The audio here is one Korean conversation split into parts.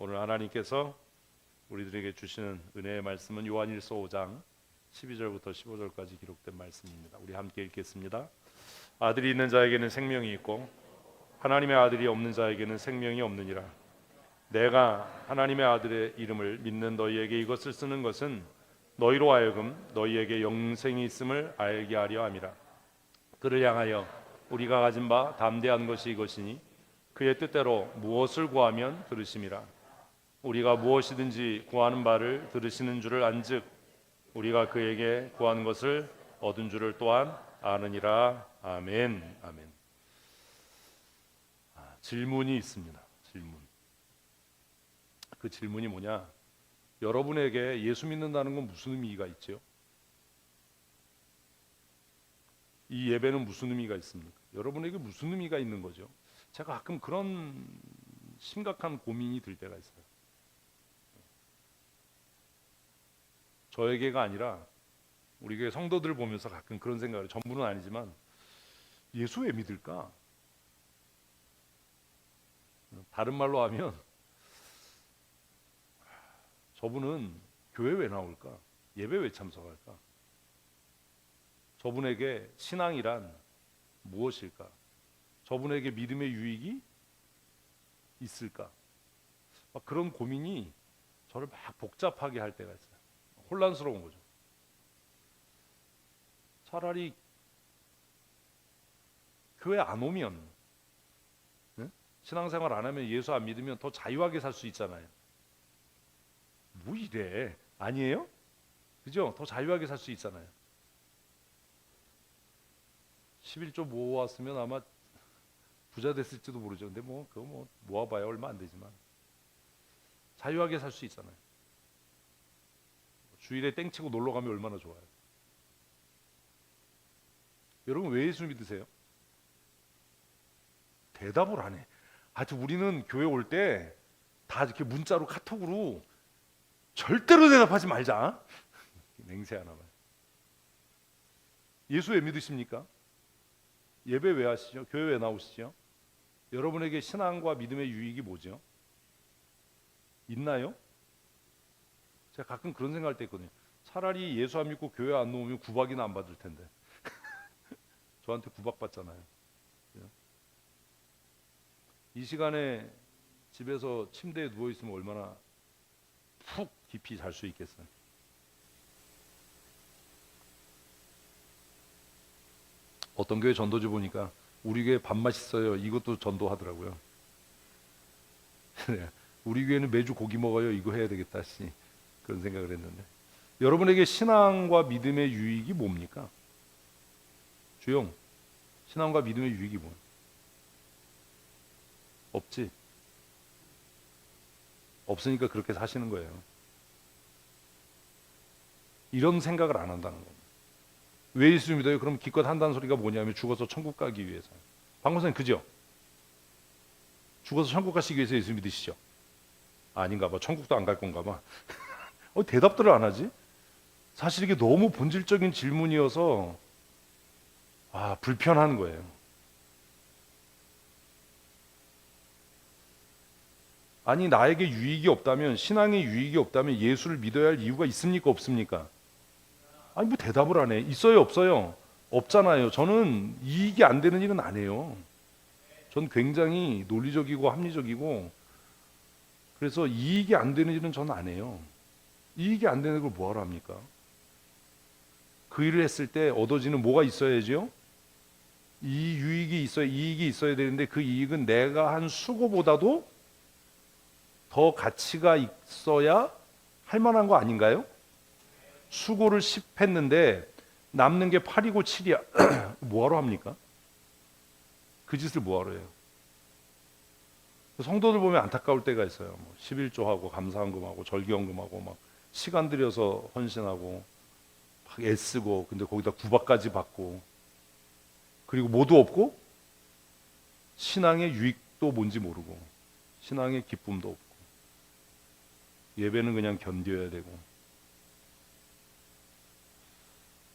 오늘 하나님께서 우리들에게 주시는 은혜의 말씀은 요한일서 5장 12절부터 15절까지 기록된 말씀입니다. 우리 함께 읽겠습니다. 아들이 있는 자에게는 생명이 있고 하나님의 아들이 없는 자에게는 생명이 없느니라. 내가 하나님의 아들의 이름을 믿는 너희에게 이것을 쓰는 것은 너희로 하여금 너희에게 영생이 있음을 알게 하려 함이라. 그를 향하여 우리가 가진 바 담대한 것이 이것이니 그의 뜻대로 무엇을 구하면 들으심이라. 우리가 무엇이든지 구하는 바를 들으시는 줄을 안즉 우리가 그에게 구하는 것을 얻은 줄을 또한 아느니라. 아멘. 아멘. 질문이 있습니다. 질문. 그 질문이 뭐냐? 여러분에게 예수 믿는다는 건 무슨 의미가 있죠? 이 예배는 무슨 의미가 있습니까? 여러분에게 무슨 의미가 있는 거죠? 제가 가끔 그런 심각한 고민이 들 때가 있어요. 저에게가 아니라 우리 교회 성도들을 보면서 가끔 그런 생각을, 전부는 아니지만 예수 왜 믿을까? 다른 말로 하면 저분은 교회 왜 나올까? 예배 왜 참석할까? 저분에게 신앙이란 무엇일까? 저분에게 믿음의 유익이 있을까? 막 그런 고민이 저를 막 복잡하게 할 때가 있어요. 혼란스러운 거죠. 차라리 교회 안 오면, 네? 신앙생활 안 하면, 예수 안 믿으면 더 자유하게 살 수 있잖아요. 뭐 이래? 아니에요? 그죠? 더 자유하게 살 수 있잖아요. 11조 모아왔으면 아마 부자 됐을지도 모르죠. 근데 뭐 그거 뭐 모아봐야 얼마 안 되지만 자유하게 살 수 있잖아요. 주일에 땡치고 놀러 가면 얼마나 좋아요. 여러분 왜 예수 믿으세요? 대답을 안 해. 하여튼 우리는 교회 올 때 다 이렇게 문자로 카톡으로 절대로 대답하지 말자. 맹세 하나 봐요. 예수 왜 믿으십니까? 예배 왜 하시죠? 교회 왜 나오시죠? 여러분에게 신앙과 믿음의 유익이 뭐죠? 있나요? 제가 가끔 그런 생각할 때 있거든요. 차라리 예수 안 믿고 교회 안 나오면 구박이나 안 받을 텐데. 저한테 구박받잖아요. 이 시간에 집에서 침대에 누워있으면 얼마나 푹 깊이 잘 수 있겠어요. 어떤 교회 전도지 보니까 우리 교회 밥 맛있어요. 이것도 전도하더라고요. 우리 교회는 매주 고기 먹어요. 이거 해야 되겠다. 그런 생각을 했는데, 여러분에게 신앙과 믿음의 유익이 뭡니까? 주영, 신앙과 믿음의 유익이 뭐예요? 없지. 없으니까 그렇게 사시는 거예요. 이런 생각을 안 한다는 겁니다. 왜 예수 믿어요? 그럼 기껏 한다는 소리가 뭐냐면 죽어서 천국 가기 위해서. 박목사님 그죠? 죽어서 천국 가시기 위해서 예수 믿으시죠? 아닌가 봐. 천국도 안 갈 건가 봐. 대답들을 안 하지? 사실 이게 너무 본질적인 질문이어서 불편한 거예요. 아니 나에게 유익이 없다면, 신앙에 유익이 없다면 예수를 믿어야 할 이유가 있습니까? 없습니까? 아니 뭐 대답을 안 해. 있어요? 없어요? 없잖아요. 저는 이익이 안 되는 일은 안 해요. 전 굉장히 논리적이고 합리적이고, 그래서 이익이 안 되는 일은 저는 안 해요. 이익이 안 되는 걸 뭐하러 합니까? 그 일을 했을 때 얻어지는 뭐가 있어야죠? 이 유익이 있어야, 이익이 있어야 되는데 그 이익은 내가 한 수고보다도 더 가치가 있어야 할 만한 거 아닌가요? 수고를 10 했는데 남는 게 8이고 7이야. 뭐하러 합니까? 그 짓을 뭐하러 해요? 성도들 보면 안타까울 때가 있어요. 11조하고 감사헌금하고 절기헌금하고 막 시간 들여서 헌신하고 막 애쓰고, 근데 거기다 구박까지 받고, 그리고 뭐도 없고 신앙의 유익도 뭔지 모르고 신앙의 기쁨도 없고 예배는 그냥 견뎌야 되고.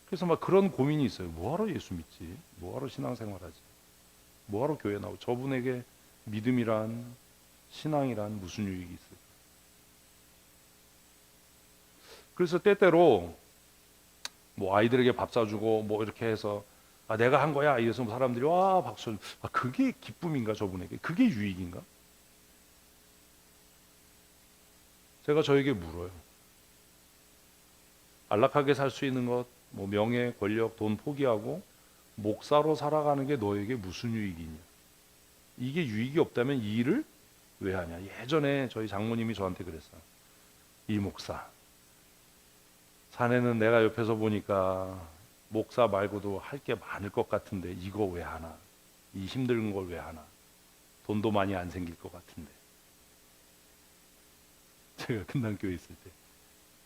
그래서 막 그런 고민이 있어요. 뭐하러 예수 믿지? 뭐하러 신앙생활하지? 뭐하러 교회 나오고? 저분에게 믿음이란, 신앙이란 무슨 유익이 있을까? 그래서 때때로 뭐 아이들에게 밥 사주고 뭐 이렇게 해서 내가 한 거야 이래서 사람들이 와 박수. 그게 기쁨인가 저분에게? 그게 유익인가? 제가 저에게 물어요. 안락하게 살 수 있는 것, 뭐 명예, 권력, 돈 포기하고 목사로 살아가는 게 너에게 무슨 유익이냐? 이게 유익이 없다면 이 일을 왜 하냐? 예전에 저희 장모님이 저한테 그랬어요. 이 목사, 자네는 내가 옆에서 보니까 목사 말고도 할 게 많을 것 같은데 이거 왜 하나? 이 힘든 걸 왜 하나? 돈도 많이 안 생길 것 같은데. 제가 금단교회 있을 때.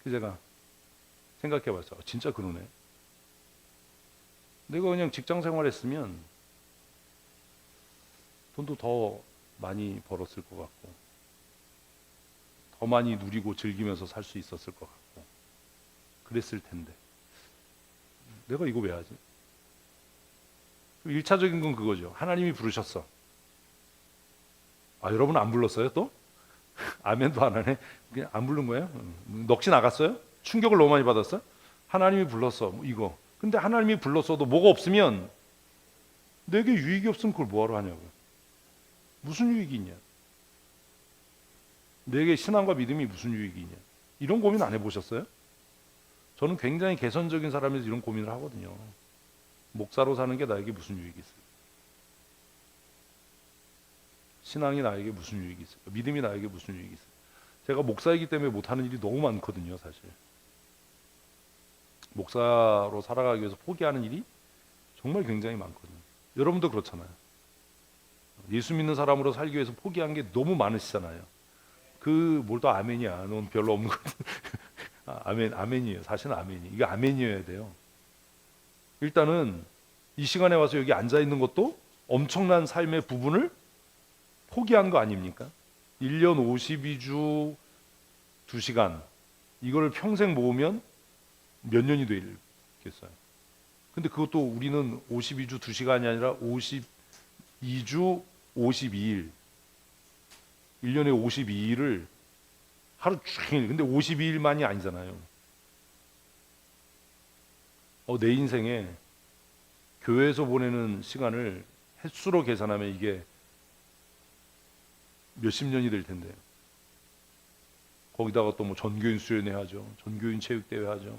그래서 제가 생각해봤어요. 진짜 그러네. 내가 그냥 직장 생활했으면 돈도 더 많이 벌었을 것 같고 더 많이 누리고 즐기면서 살 수 있었을 것 같고 그랬을 텐데 내가 이거 왜 하지? 1차적인 건 그거죠. 하나님이 부르셨어. 여러분 안 불렀어요 또? 아멘도 안 하네. 그냥 안 부른 거예요? 넋이 나갔어요? 충격을 너무 많이 받았어요? 하나님이 불렀어. 이거. 근데 하나님이 불렀어도 뭐가 없으면 내게 유익이 없으면 그걸 뭐하러 하냐고요. 무슨 유익이 있냐? 내게 신앙과 믿음이 무슨 유익이 있냐? 이런 고민 안 해보셨어요? 저는 굉장히 개선적인 사람에서 이런 고민을 하거든요. 목사로 사는 게 나에게 무슨 유익이 있어요? 신앙이 나에게 무슨 유익이 있어요? 믿음이 나에게 무슨 유익이 있어요? 제가 목사이기 때문에 못하는 일이 너무 많거든요, 사실. 목사로 살아가기 위해서 포기하는 일이 정말 굉장히 많거든요. 여러분도 그렇잖아요. 예수 믿는 사람으로 살기 위해서 포기한 게 너무 많으시잖아요. 뭘 또 아멘이야. 넌 별로 없는 거. 아멘이에요. 사실은 아멘이. 이게 아멘이어야 돼요. 일단은 이 시간에 와서 여기 앉아 있는 것도 엄청난 삶의 부분을 포기한 거 아닙니까? 1년 52주 2시간 이걸 평생 모으면 몇 년이 되겠어요? 근데 그것도 우리는 52주 2시간이 아니라 52주 52일 1년에 52일을 하루 종일 근데 52일만이 아니잖아요. 내 인생에 교회에서 보내는 시간을 횟수로 계산하면 이게 몇십 년이 될 텐데요. 거기다가 또 뭐 전교인 수련회 하죠. 전교인 체육대회 하죠.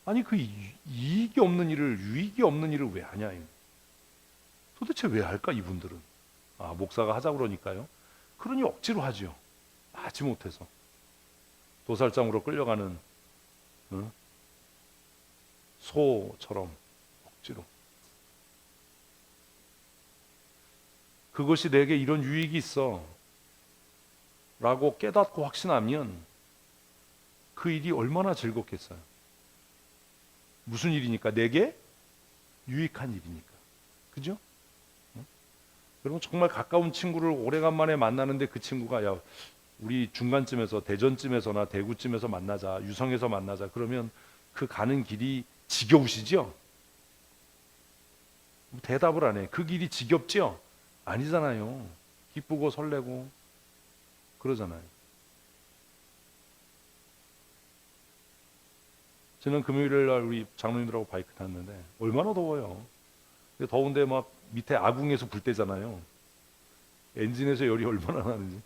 아니 그 이익이 없는 일을 유익이 없는 일을 왜 하냐. 도대체 왜 할까 이분들은. 목사가 하자 그러니까요. 그러니 억지로 하죠. 하지 못해서. 도살장으로 끌려가는 소처럼 억지로. 그것이 내게 이런 유익이 있어 라고 깨닫고 확신하면 그 일이 얼마나 즐겁겠어요. 무슨 일이니까? 내게 유익한 일이니까. 그죠? 여러분 정말 가까운 친구를 오래간만에 만나는데 그 친구가 우리 중간쯤에서 대전쯤에서나 대구쯤에서 만나자, 유성에서 만나자 그러면 그 가는 길이 지겨우시죠? 대답을 안 해. 그 길이 지겹죠? 아니잖아요. 기쁘고 설레고 그러잖아요. 저는 금요일 날 우리 장로님들하고 바이크 탔는데 얼마나 더워요. 더운데 막 밑에 아궁에서 불 때잖아요. 엔진에서 열이 얼마나 나는지.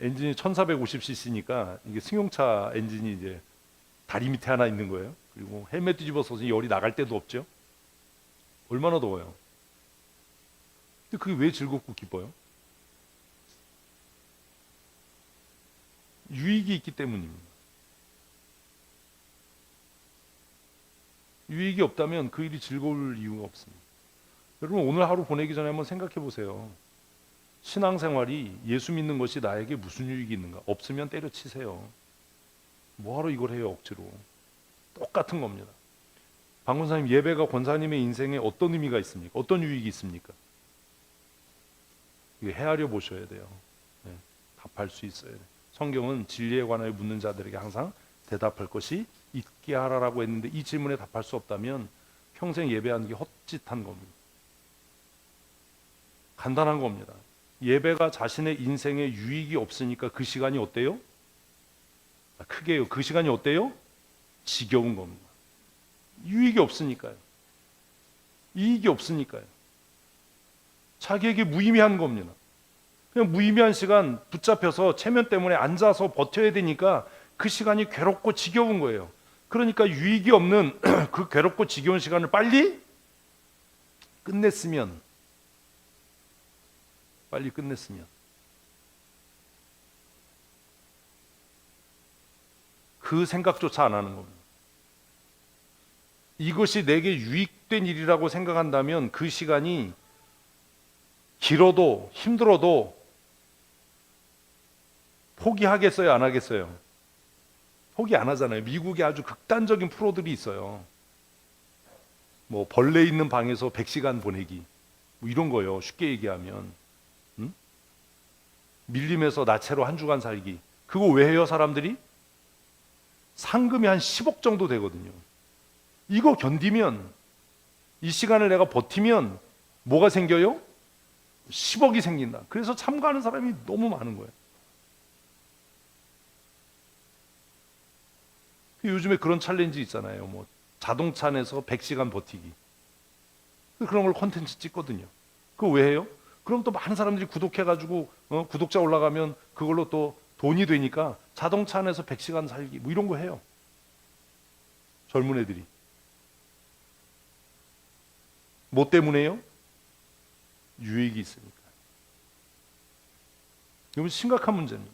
엔진이 1450cc니까 이게 승용차 엔진이 이제 다리 밑에 하나 있는 거예요. 그리고 헬멧 뒤집어서 열이 나갈 때도 없죠. 얼마나 더워요. 근데 그게 왜 즐겁고 기뻐요? 유익이 있기 때문입니다. 유익이 없다면 그 일이 즐거울 이유가 없습니다. 여러분 오늘 하루 보내기 전에 한번 생각해 보세요. 신앙생활이 예수 믿는 것이 나에게 무슨 유익이 있는가? 없으면 때려치세요. 뭐하러 이걸 해요 억지로. 똑같은 겁니다. 박문사님 예배가 권사님의 인생에 어떤 의미가 있습니까? 어떤 유익이 있습니까? 이거 헤아려 보셔야 돼요. 네, 답할 수 있어야 돼요. 성경은 진리에 관하여 묻는 자들에게 항상 대답할 것이 있게 하라라고 했는데 이 질문에 답할 수 없다면 평생 예배하는 게 헛짓한 겁니다. 간단한 겁니다. 예배가 자신의 인생에 유익이 없으니까 그 시간이 어때요? 크게요. 그 시간이 어때요? 지겨운 겁니다. 유익이 없으니까요. 이익이 없으니까요. 자기에게 무의미한 겁니다. 그냥 무의미한 시간 붙잡혀서 체면 때문에 앉아서 버텨야 되니까 그 시간이 괴롭고 지겨운 거예요. 그러니까 유익이 없는 그 괴롭고 지겨운 시간을 빨리 끝냈으면 그 생각조차 안 하는 겁니다. 이것이 내게 유익된 일이라고 생각한다면 그 시간이 길어도 힘들어도 포기하겠어요, 안 하겠어요? 포기 안 하잖아요. 미국에 아주 극단적인 프로들이 있어요. 뭐 벌레 있는 방에서 100시간 보내기 뭐 이런 거요. 쉽게 얘기하면 밀림에서 나체로 한 주간 살기. 그거 왜 해요, 사람들이? 상금이 한 10억 정도 되거든요. 이거 견디면, 이 시간을 내가 버티면 뭐가 생겨요? 10억이 생긴다. 그래서 참가하는 사람이 너무 많은 거예요. 요즘에 그런 챌린지 있잖아요. 뭐 자동차 안에서 100시간 버티기. 그런 걸 콘텐츠 찍거든요. 그거 왜 해요? 그럼 또 많은 사람들이 구독해가지고 구독자 올라가면 그걸로 또 돈이 되니까 자동차 안에서 100시간 살기 뭐 이런 거 해요. 젊은 애들이. 뭐 때문에요? 유익이 있으니까. 이건 심각한 문제입니다.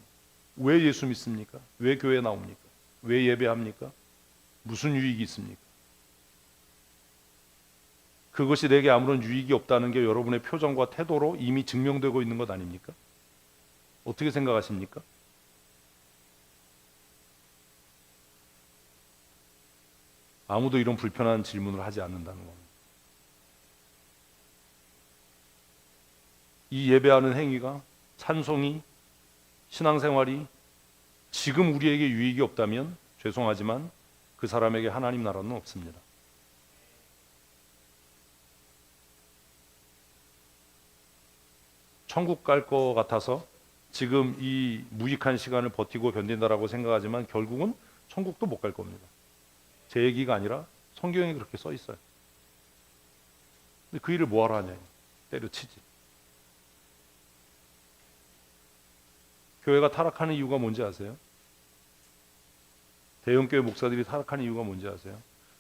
왜 예수 믿습니까? 왜 교회 나옵니까? 왜 예배합니까? 무슨 유익이 있습니까? 그것이 내게 아무런 유익이 없다는 게 여러분의 표정과 태도로 이미 증명되고 있는 것 아닙니까? 어떻게 생각하십니까? 아무도 이런 불편한 질문을 하지 않는다는 겁니다. 이 예배하는 행위가, 찬송이, 신앙생활이 지금 우리에게 유익이 없다면 죄송하지만 그 사람에게 하나님 나라는 없습니다. 천국 갈 것 같아서 지금 이 무익한 시간을 버티고 견딘다라고 생각하지만 결국은 천국도 못 갈 겁니다. 제 얘기가 아니라 성경에 그렇게 써 있어요. 근데 그 일을 뭐하러 하냐? 때려치지. 교회가 타락하는 이유가 뭔지 아세요? 대형교회 목사들이 타락하는 이유가 뭔지 아세요?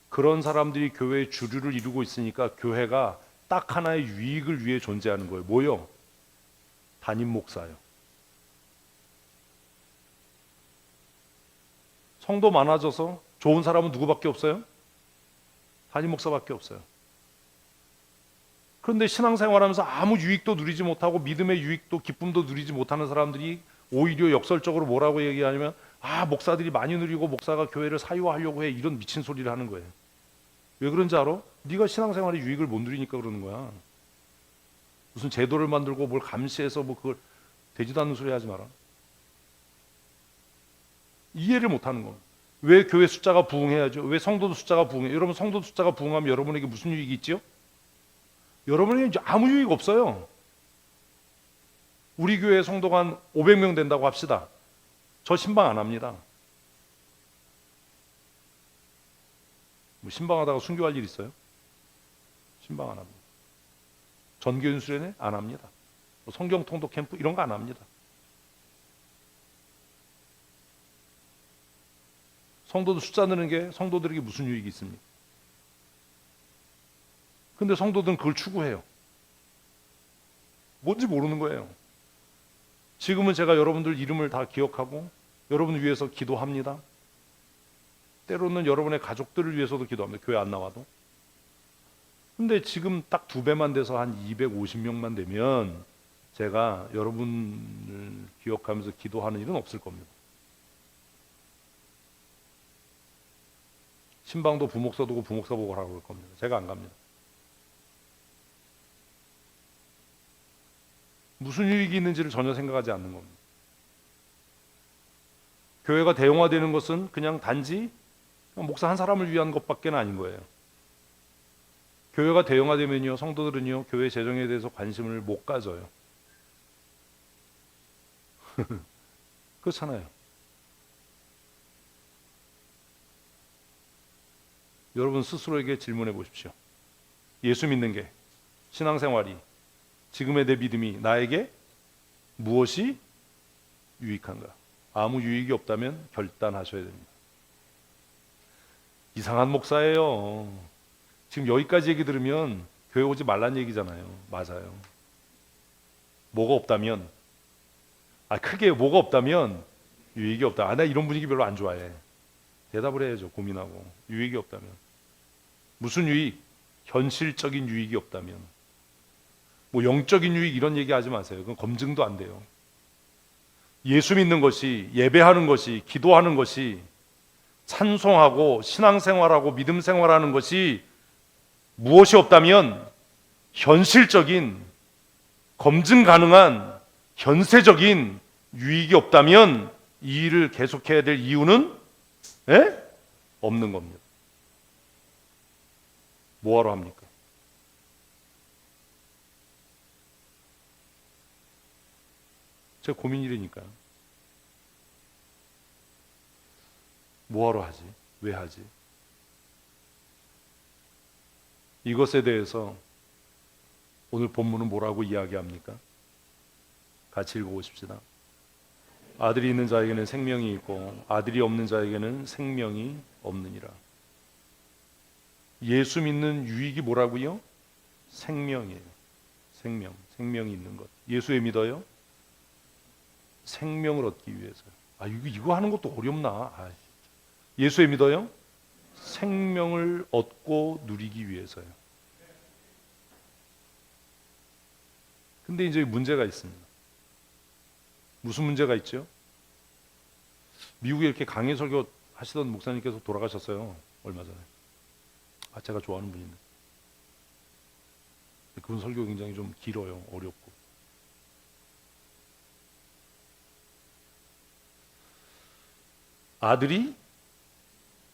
그런 사람들이 교회의 주류를 이루고 있으니까 교회가 딱 하나의 유익을 위해 존재하는 거예요. 뭐요? 담임 목사요. 성도 많아져서 좋은 사람은 누구밖에 없어요? 담임 목사밖에 없어요. 그런데 신앙생활하면서 아무 유익도 누리지 못하고 믿음의 유익도 기쁨도 누리지 못하는 사람들이 오히려 역설적으로 뭐라고 얘기하냐면 목사들이 많이 누리고 목사가 교회를 사유화하려고 해 이런 미친 소리를 하는 거예요. 왜 그런지 알아? 네가 신앙생활의 유익을 못 누리니까 그러는 거야. 무슨 제도를 만들고 뭘 감시해서 뭐 그걸 되지도 않는 소리 하지 마라. 이해를 못하는 겁니다. 왜 교회 숫자가 부흥해야죠? 왜 성도도 숫자가 부흥해? 여러분 성도 숫자가 부흥하면 여러분에게 무슨 유익이 있죠? 여러분에게 아무 유익 없어요. 우리 교회 성도가 한 500명 된다고 합시다. 저 신방 안 합니다. 뭐 신방하다가 순교할 일 있어요? 신방 안 합니다. 전교인 수련회 안 합니다. 성경 통독 캠프 이런 거 안 합니다. 성도들 숫자 느는 게 성도들에게 무슨 유익이 있습니까? 근데 성도들은 그걸 추구해요. 뭔지 모르는 거예요. 지금은 제가 여러분들 이름을 다 기억하고 여러분을 위해서 기도합니다. 때로는 여러분의 가족들을 위해서도 기도합니다. 교회 안 나와도. 근데 지금 딱 2배만 돼서 한 250명만 되면 제가 여러분을 기억하면서 기도하는 일은 없을 겁니다. 신방도 부목사 두고 부목사 보고 하라고 그럴 겁니다. 제가 안 갑니다. 무슨 유익이 있는지를 전혀 생각하지 않는 겁니다. 교회가 대형화되는 것은 그냥 단지 목사 한 사람을 위한 것밖에 아닌 거예요. 교회가 대형화되면요, 성도들은요, 교회 재정에 대해서 관심을 못 가져요. 그렇잖아요. 여러분 스스로에게 질문해 보십시오. 예수 믿는 게, 신앙생활이, 지금의 내 믿음이 나에게 무엇이 유익한가? 아무 유익이 없다면 결단하셔야 됩니다. 이상한 목사예요. 지금 여기까지 얘기 들으면 교회 오지 말란 얘기잖아요. 맞아요. 뭐가 없다면, 크게 뭐가 없다면 유익이 없다. 나 이런 분위기 별로 안 좋아해. 대답을 해야죠. 고민하고. 유익이 없다면. 무슨 유익? 현실적인 유익이 없다면. 뭐 영적인 유익 이런 얘기 하지 마세요. 그건 검증도 안 돼요. 예수 믿는 것이, 예배하는 것이, 기도하는 것이, 찬송하고 신앙생활하고 믿음 생활하는 것이 무엇이 없다면 현실적인, 검증 가능한 현세적인 유익이 없다면 이 일을 계속해야 될 이유는 없는 겁니다. 뭐하러 합니까? 제 고민이라니까요. 뭐하러 하지? 왜 하지? 이것에 대해서 오늘 본문은 뭐라고 이야기합니까? 같이 읽어보십시다. 아들이 있는 자에게는 생명이 있고 아들이 없는 자에게는 생명이 없느니라. 예수 믿는 유익이 뭐라고요? 생명이에요. 생명이 있는 것. 예수에 믿어요? 생명을 얻기 위해서요. 이거 하는 것도 어렵나? 예수에 믿어요? 생명을 얻고 누리기 위해서요. 근데 이제 문제가 있습니다. 무슨 문제가 있죠? 미국에 이렇게 강해 설교 하시던 목사님께서 돌아가셨어요. 얼마 전에. 제가 좋아하는 분인데. 그분 설교 굉장히 좀 길어요. 어렵고. 아들이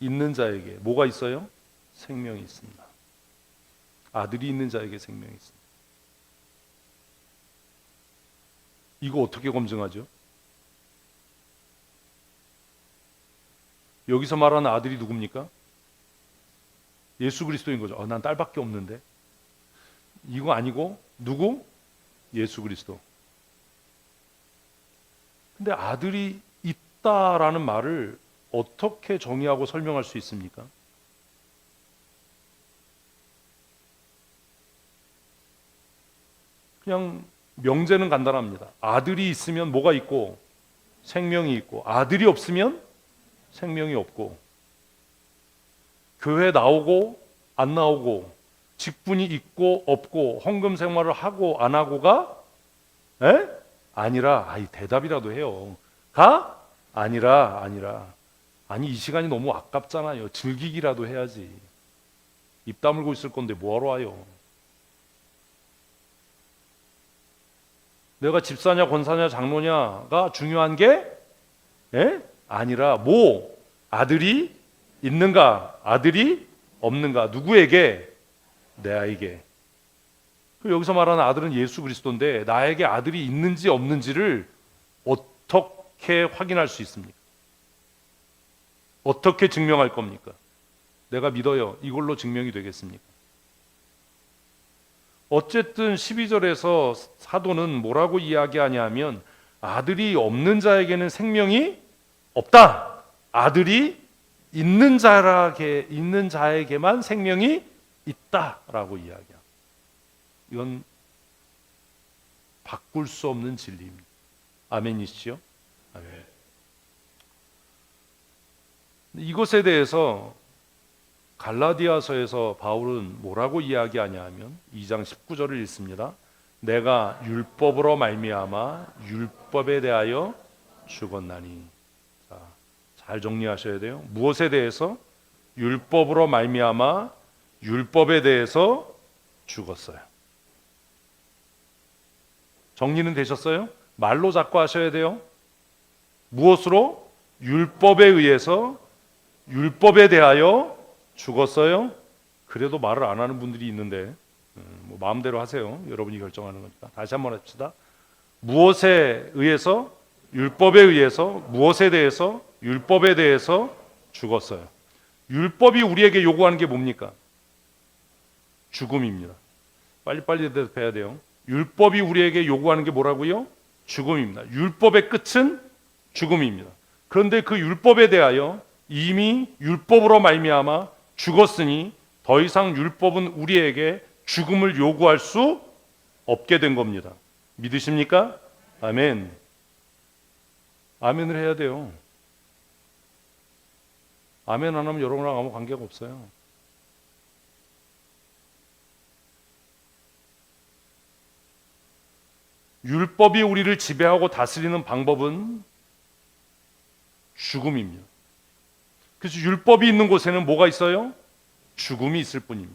있는 자에게 뭐가 있어요? 생명이 있습니다. 아들이 있는 자에게 생명이 있습니다. 이거 어떻게 검증하죠? 여기서 말하는 아들이 누굽니까? 예수 그리스도인 거죠. 난 딸밖에 없는데. 이거 아니고 누구? 예수 그리스도. 근데 아들이 있다라는 말을 어떻게 정의하고 설명할 수 있습니까? 그냥 명제는 간단합니다. 아들이 있으면 뭐가 있고 생명이 있고, 아들이 없으면 생명이 없고, 교회 나오고 안 나오고, 직분이 있고 없고, 헌금 생활을 하고 안 하고가 아니라, 대답이라도 해요. 아니라. 이 시간이 너무 아깝잖아요. 즐기기라도 해야지. 입 다물고 있을 건데 뭐하러 와요? 내가 집사냐 권사냐 장로냐가 중요한 게 아니라 아들이 있는가 아들이 없는가. 누구에게? 내 아이에게. 여기서 말하는 아들은 예수 그리스도인데 나에게 아들이 있는지 없는지를 어떻게 확인할 수 있습니까? 어떻게 증명할 겁니까? 내가 믿어요. 이걸로 증명이 되겠습니까? 어쨌든 12절에서 사도는 뭐라고 이야기하냐면 아들이 없는 자에게는 생명이 없다. 아들이 있는 자에게만 생명이 있다라고 이야기합니다. 이건 바꿀 수 없는 진리입니다. 아멘이시죠? 아멘. 이것에 대해서 갈라디아서에서 바울은 뭐라고 이야기하냐 하면 2장 19절을 읽습니다. 내가 율법으로 말미암아 율법에 대하여 죽었나니. 잘 정리하셔야 돼요. 무엇에 대해서? 율법으로 말미암아 율법에 대해서 죽었어요. 정리는 되셨어요? 말로 자꾸 하셔야 돼요. 무엇으로? 율법에 의해서 율법에 대하여 죽었어요? 그래도 말을 안 하는 분들이 있는데 마음대로 하세요. 여러분이 결정하는 거니까. 다시 한번 합시다. 무엇에 의해서? 율법에 의해서. 무엇에 대해서? 율법에 대해서 죽었어요. 율법이 우리에게 요구하는 게 뭡니까? 죽음입니다. 빨리빨리 대답해야 돼요. 율법이 우리에게 요구하는 게 뭐라고요? 죽음입니다. 율법의 끝은 죽음입니다. 그런데 그 율법에 대하여 이미 율법으로 말미암아 죽었으니 더 이상 율법은 우리에게 죽음을 요구할 수 없게 된 겁니다. 믿으십니까? 아멘. 아멘을 해야 돼요. 아멘 안 하면 여러분하고 아무 관계가 없어요. 율법이 우리를 지배하고 다스리는 방법은 죽음입니다. 그래서 율법이 있는 곳에는 뭐가 있어요? 죽음이 있을 뿐입니다.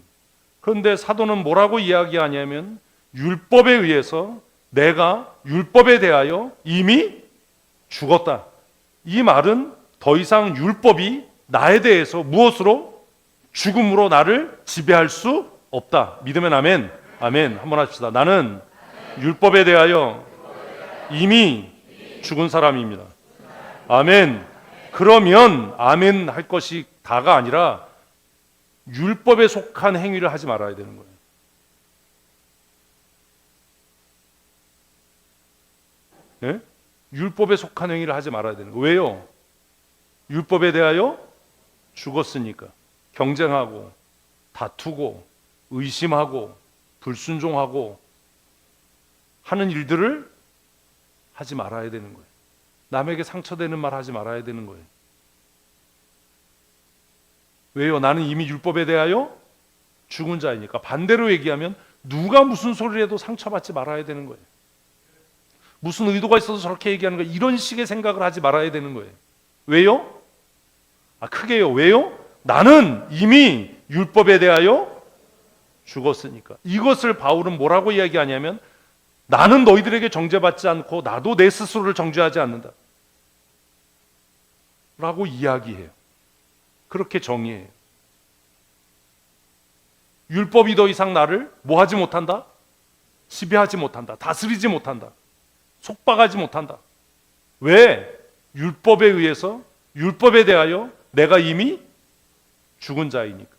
그런데 사도는 뭐라고 이야기하냐면 율법에 의해서 내가 율법에 대하여 이미 죽었다. 이 말은 더 이상 율법이 나에 대해서 무엇으로? 죽음으로 나를 지배할 수 없다. 믿으면 아멘. 아멘. 한번 합시다. 나는 율법에 대하여 이미 죽은 사람입니다. 아멘. 그러면 아멘 할 것이 다가 아니라 율법에 속한 행위를 하지 말아야 되는 거예요. 네? 율법에 속한 행위를 하지 말아야 되는 거예요. 왜요? 율법에 대하여 죽었으니까. 경쟁하고 다투고 의심하고 불순종하고 하는 일들을 하지 말아야 되는 거예요. 남에게 상처되는 말 하지 말아야 되는 거예요. 왜요? 나는 이미 율법에 대하여 죽은 자이니까. 반대로 얘기하면 누가 무슨 소리를 해도 상처받지 말아야 되는 거예요. 무슨 의도가 있어서 저렇게 얘기하는 거예요. 이런 식의 생각을 하지 말아야 되는 거예요. 왜요? 크게요. 왜요? 나는 이미 율법에 대하여 죽었으니까. 이것을 바울은 뭐라고 이야기하냐면 나는 너희들에게 정죄받지 않고 나도 내 스스로를 정죄하지 않는다 라고 이야기해요. 그렇게 정의해요. 율법이 더 이상 나를 뭐 하지 못한다? 지배하지 못한다. 다스리지 못한다. 속박하지 못한다. 왜? 율법에 의해서 율법에 대하여 내가 이미 죽은 자이니까.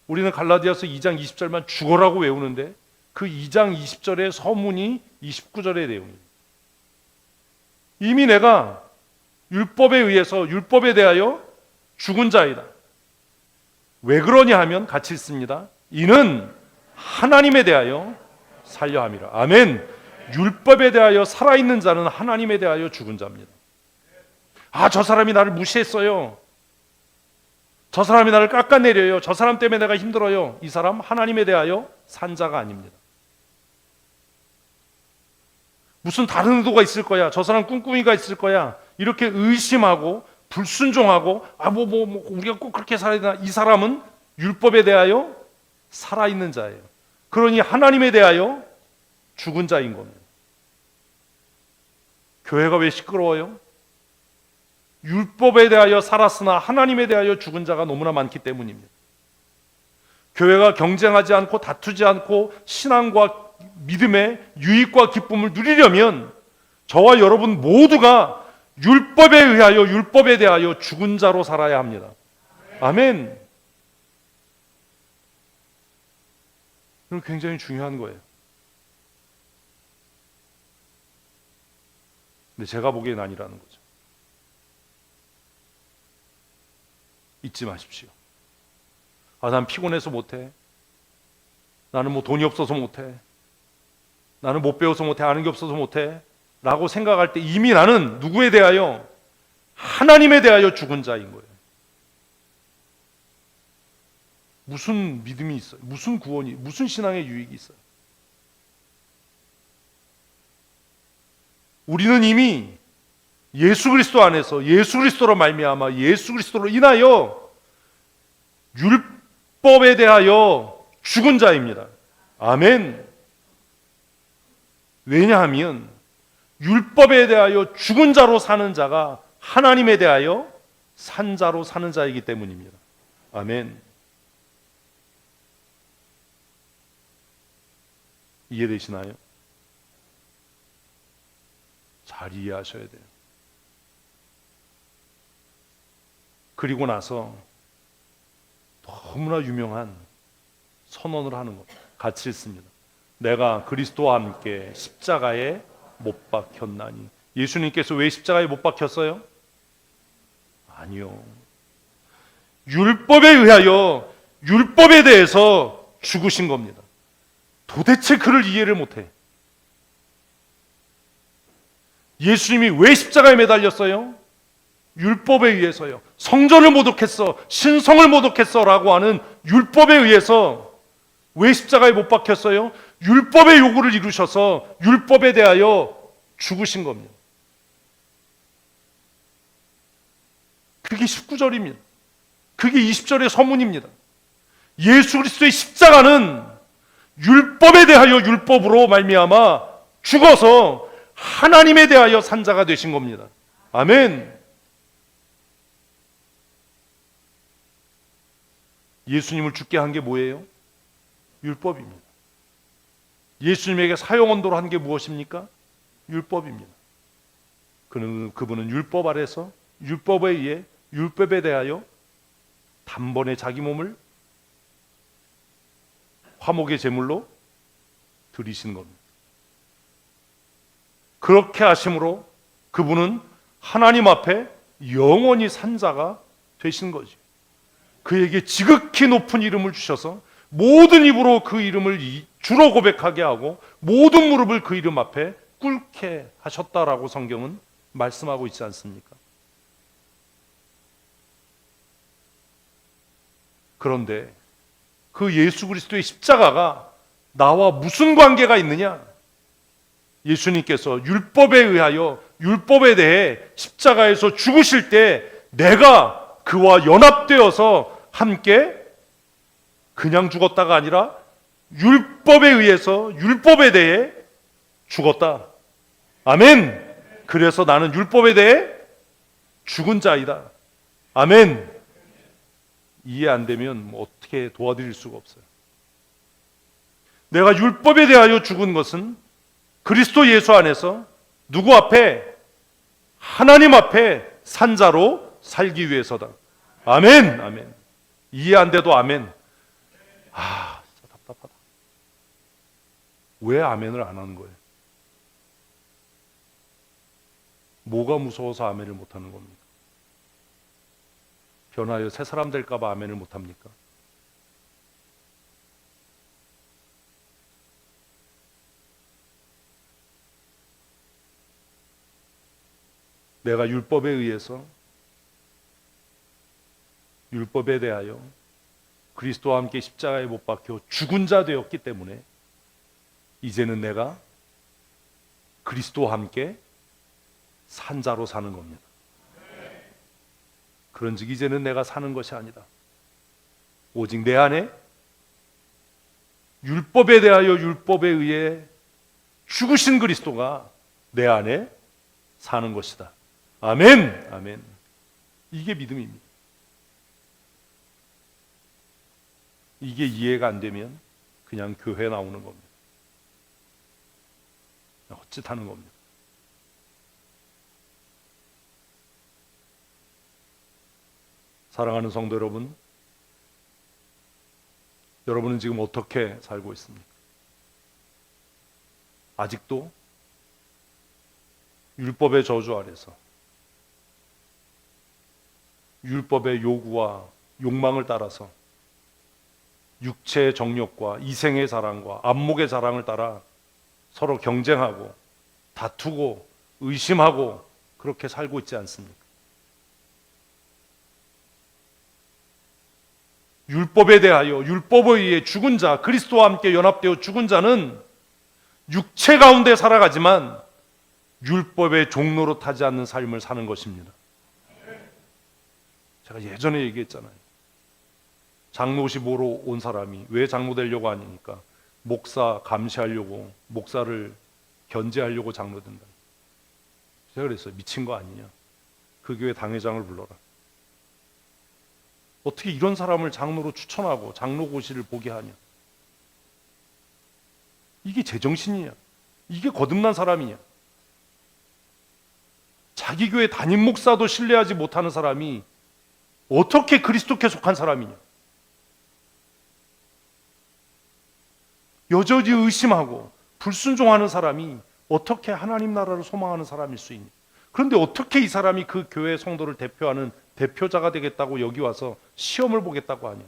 우리는 갈라디아서 2장 20절만 죽어라고 외우는데 그 2장 20절의 서문이 29절의 내용입니다. 이미 내가 율법에 의해서 율법에 대하여 죽은 자이다. 왜 그러냐 하면 같이 읽습니다. 이는 하나님에 대하여 살려 함이라. 아멘. 율법에 대하여 살아있는 자는 하나님에 대하여 죽은 자입니다. 저 사람이 나를 무시했어요. 저 사람이 나를 깎아내려요. 저 사람 때문에 내가 힘들어요. 이 사람 하나님에 대하여 산 자가 아닙니다. 무슨 다른 의도가 있을 거야. 저 사람 꿍꿍이가 있을 거야. 이렇게 의심하고 불순종하고 우리가 꼭 그렇게 살아야 되나. 이 사람은 율법에 대하여 살아있는 자예요. 그러니 하나님에 대하여 죽은 자인 겁니다. 교회가 왜 시끄러워요? 율법에 대하여 살았으나 하나님에 대하여 죽은 자가 너무나 많기 때문입니다. 교회가 경쟁하지 않고 다투지 않고 신앙과 믿음의 유익과 기쁨을 누리려면 저와 여러분 모두가 율법에 의하여 율법에 대하여 죽은 자로 살아야 합니다. 아멘. 이건 굉장히 중요한 거예요. 근데 제가 보기엔 아니라는 거죠. 잊지 마십시오. 난 피곤해서 못해. 나는 돈이 없어서 못해. 나는 못 배워서 못해. 아는 게 없어서 못해. 라고 생각할 때 이미 나는 누구에 대하여? 하나님에 대하여 죽은 자인 거예요. 무슨 믿음이 있어요? 무슨 구원이, 무슨 신앙의 유익이 있어요? 우리는 이미 예수 그리스도 안에서 예수 그리스도로 말미암아 예수 그리스도로 인하여 율법에 대하여 죽은 자입니다. 아멘. 왜냐하면 율법에 대하여 죽은 자로 사는 자가 하나님에 대하여 산 자로 사는 자이기 때문입니다. 아멘. 이해되시나요? 잘 이해하셔야 돼요. 그리고 나서 너무나 유명한 선언을 하는 겁니다. 같이 읽습니다. 내가 그리스도와 함께 십자가에 못 박혔나니. 예수님께서 왜 십자가에 못 박혔어요? 아니요. 율법에 의하여 율법에 대해서 죽으신 겁니다. 도대체 그를 이해를 못해. 예수님이 왜 십자가에 매달렸어요? 율법에 의해서요. 성전을 모독했어, 신성을 모독했어 라고 하는 율법에 의해서 왜 십자가에 못 박혔어요? 율법의 요구를 이루셔서 율법에 대하여 죽으신 겁니다. 그게 19절입니다. 그게 20절의 서문입니다. 예수 그리스도의 십자가는 율법에 대하여 율법으로 말미암아 죽어서 하나님에 대하여 산자가 되신 겁니다. 아멘. 예수님을 죽게 한 게 뭐예요? 율법입니다. 예수님에게 사형언도로 한 게 무엇입니까? 율법입니다. 그분은 율법 아래서 율법에 의해 율법에 대하여 단번에 자기 몸을 화목의 제물로 드리신 겁니다. 그렇게 하심으로 그분은 하나님 앞에 영원히 산자가 되신 거죠. 그에게 지극히 높은 이름을 주셔서 모든 입으로 그 이름을 주로 고백하게 하고 모든 무릎을 그 이름 앞에 꿇게 하셨다라고 성경은 말씀하고 있지 않습니까? 그런데 그 예수 그리스도의 십자가가 나와 무슨 관계가 있느냐? 예수님께서 율법에 의하여 율법에 대해 십자가에서 죽으실 때 내가 그와 연합되어서 함께 그냥 죽었다가 아니라 율법에 의해서 율법에 대해 죽었다. 아멘. 그래서 나는 율법에 대해 죽은 자이다. 아멘. 이해 안 되면 어떻게 도와드릴 수가 없어요. 내가 율법에 대하여 죽은 것은 그리스도 예수 안에서 누구 앞에? 하나님 앞에 산자로 살기 위해서다. 아멘. 아멘. 이해 안 돼도 아멘. 진짜 답답하다. 왜 아멘을 안 하는 거예요? 뭐가 무서워서 아멘을 못 하는 겁니까? 변하여 새 사람 될까 봐 아멘을 못 합니까? 내가 율법에 의해서 율법에 대하여 그리스도와 함께 십자가에 못 박혀 죽은 자 되었기 때문에 이제는 내가 그리스도와 함께 산 자로 사는 겁니다. 그런즉 이제는 내가 사는 것이 아니다. 오직 내 안에 율법에 대하여 율법에 의해 죽으신 그리스도가 내 안에 사는 것이다. 아멘. 아멘. 이게 믿음입니다. 이게 이해가 안 되면 그냥 교회 나오는 겁니다. 헛짓하는 겁니다. 사랑하는 성도 여러분, 여러분은 지금 어떻게 살고 있습니까? 아직도 율법의 저주 아래서 율법의 요구와 욕망을 따라서 육체의 정욕과 이생의 자랑과 안목의 자랑을 따라 서로 경쟁하고 다투고 의심하고 그렇게 살고 있지 않습니까? 율법에 대하여 율법에 의해 죽은 자, 그리스도와 함께 연합되어 죽은 자는 육체 가운데 살아가지만 율법의 종로로 타지 않는 삶을 사는 것입니다. 제가 예전에 얘기했잖아요. 장로시 보러 온 사람이 왜 장로 되려고 하니까 목사 감시하려고, 목사를 견제하려고 장로 된다. 제가 그랬어요. 미친 거 아니냐? 그 교회 당회장을 불러라. 어떻게 이런 사람을 장로로 추천하고 장로고시를 보게 하냐? 이게 제정신이냐? 이게 거듭난 사람이냐? 자기 교회 담임 목사도 신뢰하지 못하는 사람이 어떻게 그리스도께 속한 사람이냐? 여전히 의심하고 불순종하는 사람이 어떻게 하나님 나라를 소망하는 사람일 수 있니? 그런데 어떻게 이 사람이 그 교회 성도를 대표하는 대표자가 되겠다고 여기 와서 시험을 보겠다고 하냐?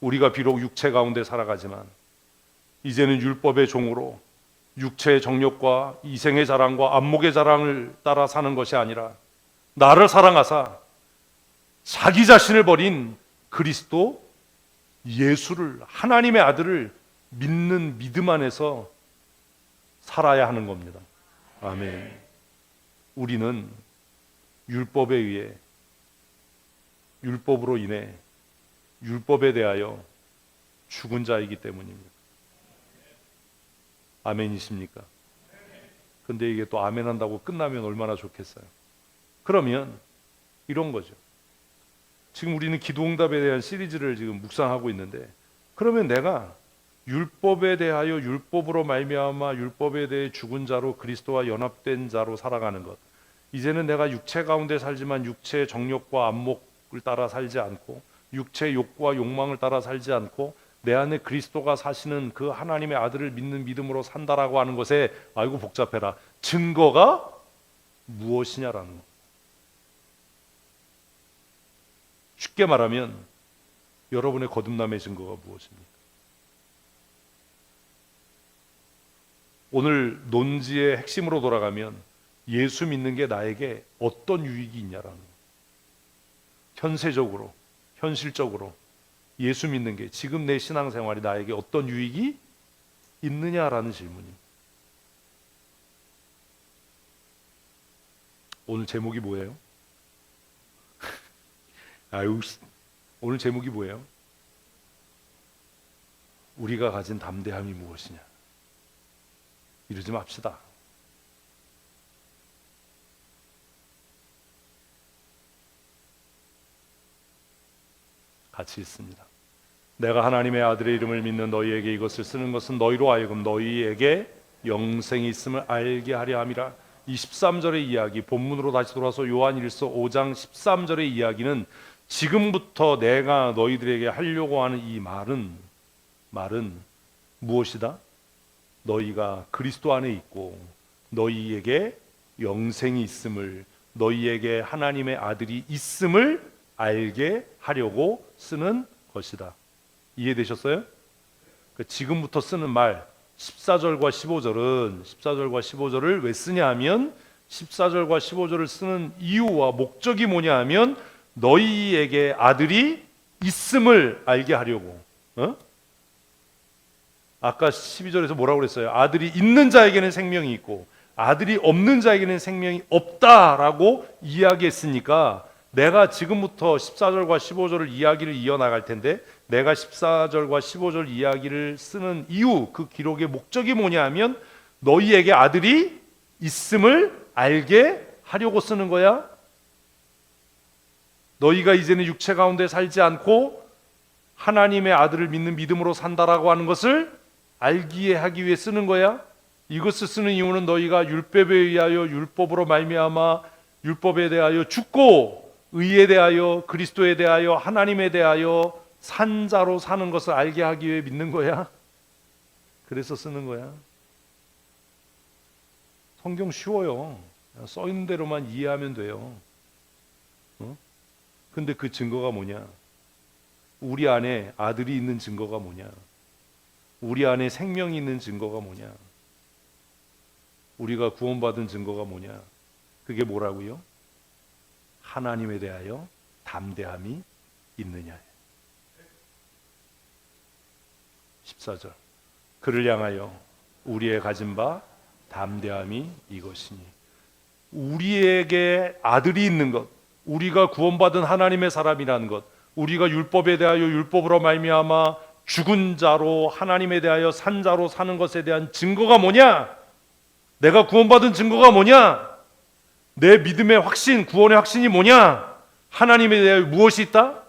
우리가 비록 육체 가운데 살아가지만 이제는 율법의 종으로 육체의 정욕과 이생의 자랑과 안목의 자랑을 따라 사는 것이 아니라 나를 사랑하사 자기 자신을 버린 그리스도 예수를, 하나님의 아들을 믿는 믿음 안에서 살아야 하는 겁니다. 아멘. 우리는 율법에 의해, 율법으로 인해 율법에 대하여 죽은 자이기 때문입니다. 아멘이십니까? 근데 이게 또 아멘 한다고 끝나면 얼마나 좋겠어요. 그러면 이런 거죠. 지금 우리는 기도응답에 대한 시리즈를 지금 묵상하고 있는데, 그러면 내가 율법에 대하여 율법으로 말미암아 율법에 대해 죽은 자로 그리스도와 연합된 자로 살아가는 것, 이제는 내가 육체 가운데 살지만 육체의 정욕과 안목을 따라 살지 않고 육체의 욕구와 욕망을 따라 살지 않고 내 안에 그리스도가 사시는 그 하나님의 아들을 믿는 믿음으로 산다라고 하는 것에, 아이고 복잡해라, 증거가 무엇이냐라는 것. 쉽게 말하면 여러분의 거듭남의 증거가 무엇입니까? 오늘 논지의 핵심으로 돌아가면 예수 믿는 게 나에게 어떤 유익이 있냐라는 것. 현세적으로, 현실적으로 예수 믿는 게 지금 내 신앙생활이 나에게 어떤 유익이 있느냐라는 질문입니다. 오늘 제목이 뭐예요? 오늘 제목이 뭐예요? 우리가 가진 담대함이 무엇이냐? 이러지 맙시다. 같이 있습니다. 내가 하나님의 아들의 이름을 믿는 너희에게 이것을 쓰는 것은 너희로 하여금 너희에게 영생이 있음을 알게 하려 함이라. 이 13절의 이야기, 본문으로 다시 돌아서 요한일서 5장 13절의 이야기는 지금부터 내가 너희들에게 하려고 하는 이 말은 무엇이다? 너희가 그리스도 안에 있고 너희에게 영생이 있음을, 너희에게 하나님의 아들이 있음을 알게 하려고 쓰는 것이다. 이해되셨어요? 지금부터 쓰는 말 14절과 15절을 왜 쓰냐 하면, 14절과 15절을 쓰는 이유와 목적이 뭐냐 하면 너희에게 아들이 있음을 알게 하려고. 아까 12절에서 뭐라고 그랬어요? 아들이 있는 자에게는 생명이 있고 아들이 없는 자에게는 생명이 없다라고 이야기했으니까, 내가 지금부터 14절과 15절을 이야기를 이어나갈 텐데, 내가 14절과 15절 이야기를 쓰는 이유, 그 기록의 목적이 뭐냐 하면 너희에게 아들이 있음을 알게 하려고 쓰는 거야. 너희가 이제는 육체 가운데 살지 않고 하나님의 아들을 믿는 믿음으로 산다라고 하는 것을 알기에 하기 위해 쓰는 거야. 이것을 쓰는 이유는 너희가 율법에 의하여 율법으로 말미암아 율법에 대하여 죽고 의에 대하여 그리스도에 대하여 하나님에 대하여 산 자로 사는 것을 알게 하기 위해 믿는 거야. 그래서 쓰는 거야. 성경 쉬워요. 써 있는 대로만 이해하면 돼요. 근데 그 증거가 뭐냐? 우리 안에 아들이 있는 증거가 뭐냐? 우리 안에 생명이 있는 증거가 뭐냐? 우리가 구원받은 증거가 뭐냐? 그게 뭐라고요? 하나님에 대하여 담대함이 있느냐. 14절, 그를 향하여 우리의 가진 바 담대함이 이것이니. 우리에게 아들이 있는 것, 우리가 구원받은 하나님의 사람이라는 것, 우리가 율법에 대하여 율법으로 말미암아 죽은 자로 하나님에 대하여 산 자로 사는 것에 대한 증거가 뭐냐? 내가 구원받은 증거가 뭐냐? 내 믿음의 확신, 구원의 확신이 뭐냐? 하나님에 대하여 무엇이 있다?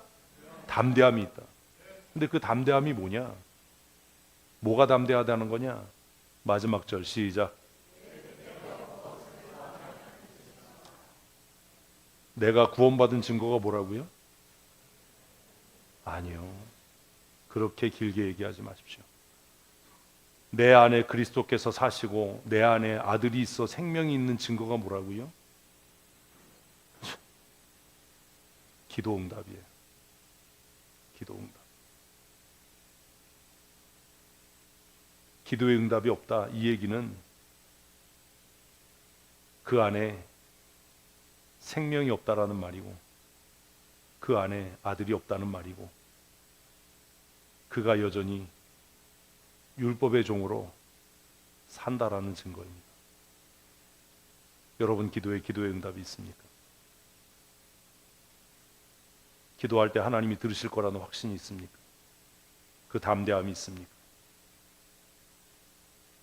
담대함이 있다. 근데 그 담대함이 뭐냐? 뭐가 담대하다는 거냐? 마지막 절 시작. 내가 구원받은 증거가 뭐라고요? 아니요. 그렇게 길게 얘기하지 마십시오. 내 안에 그리스도께서 사시고 내 안에 아들이 있어 생명이 있는 증거가 뭐라고요? 기도 응답이에요. 기도 응답. 기도의 응답이 없다. 이 얘기는 그 안에 생명이 없다라는 말이고, 그 안에 아들이 없다는 말이고, 그가 여전히 율법의 종으로 산다라는 증거입니다. 여러분 기도에 기도의 응답이 있습니까? 기도할 때 하나님이 들으실 거라는 확신이 있습니까? 그 담대함이 있습니까?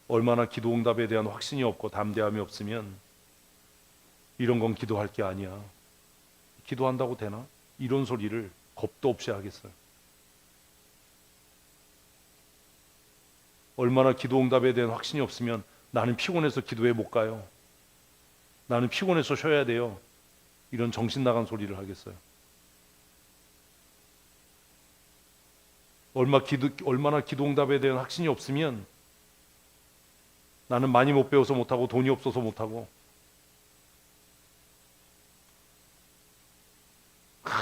얼마나 기도 응답에 대한 확신이 없고 담대함이 없으면 이런 건 기도할 게 아니야, 기도한다고 되나? 이런 소리를 겁도 없이 하겠어요. 얼마나 기도 응답에 대한 확신이 없으면 나는 피곤해서 기도에 못 가요, 나는 피곤해서 쉬어야 돼요, 이런 정신 나간 소리를 하겠어요. 얼마나 기도 응답에 대한 확신이 없으면 나는 많이 못 배워서 못하고 돈이 없어서 못하고,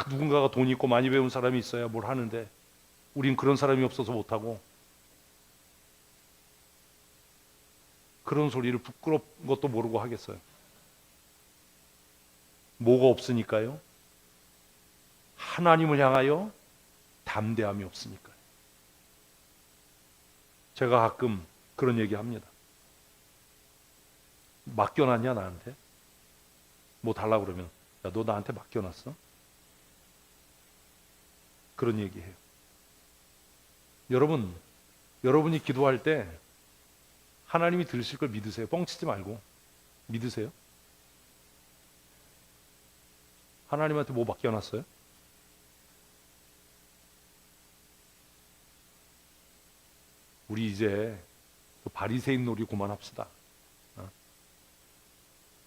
누군가가 돈이 있고 많이 배운 사람이 있어야 뭘 하는데 우린 그런 사람이 없어서 못하고, 그런 소리를 부끄러운 것도 모르고 하겠어요. 뭐가 없으니까요? 하나님을 향하여 담대함이 없으니까요. 제가 가끔 그런 얘기 합니다. 맡겨놨냐 나한테? 뭐 달라고 그러면 야, 너 나한테 맡겨놨어? 그런 얘기해요. 여러분이 기도할 때 하나님이 들으실 걸 믿으세요. 뻥치지 말고 믿으세요. 하나님한테 뭐 맡겨놨어요? 우리 이제 그 바리새인 놀이 그만합시다.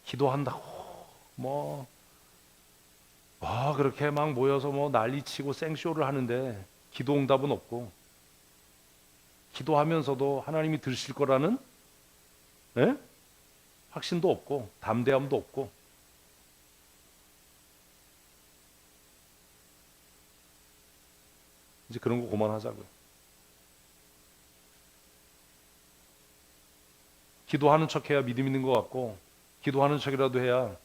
기도한다고 그렇게 막 모여서 난리치고 생쇼를 하는데 기도 응답은 없고, 기도하면서도 하나님이 들으실 거라는 확신도 없고 담대함도 없고, 이제 그런 거 그만하자고요. 기도하는 척해야 믿음 있는 것 같고, 기도하는 척이라도 해야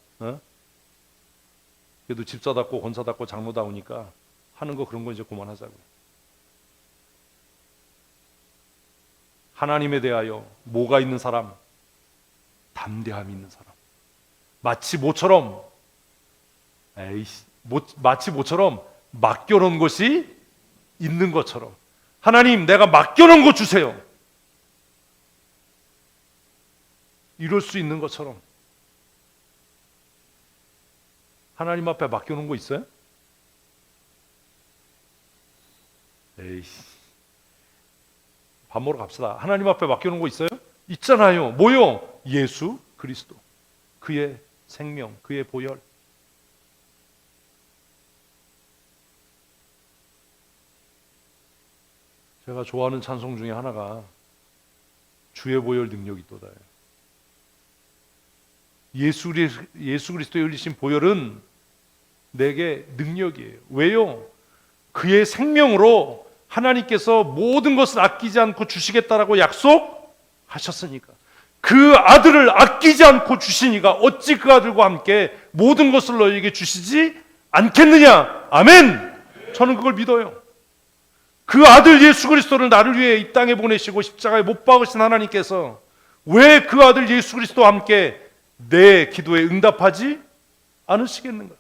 그래도 집사답고 권사답고 장로다우니까 하는 거, 그런 거 이제 그만하자고요. 하나님에 대하여 뭐가 있는 사람? 담대함이 있는 사람. 마치 모처럼 맡겨놓은 것이 있는 것처럼, 하나님 내가 맡겨놓은 거 주세요, 이럴 수 있는 것처럼. 하나님 앞에 맡겨놓은 거 있어요? 밥 먹으러 갑시다. 하나님 앞에 맡겨놓은 거 있어요? 있잖아요. 뭐요? 예수 그리스도, 그의 생명, 그의 보혈. 제가 좋아하는 찬송 중에 하나가 주의 보혈 능력이 있도다. 예수 그리스도의 흘리신 보혈은 내게 능력이에요. 왜요? 그의 생명으로 하나님께서 모든 것을 아끼지 않고 주시겠다라고 약속하셨으니까. 그 아들을 아끼지 않고 주시니까 어찌 그 아들과 함께 모든 것을 너희에게 주시지 않겠느냐. 아멘. 저는 그걸 믿어요. 그 아들 예수 그리스도를 나를 위해 이 땅에 보내시고 십자가에 못 박으신 하나님께서 왜 그 아들 예수 그리스도와 함께 내 기도에 응답하지 않으시겠는가?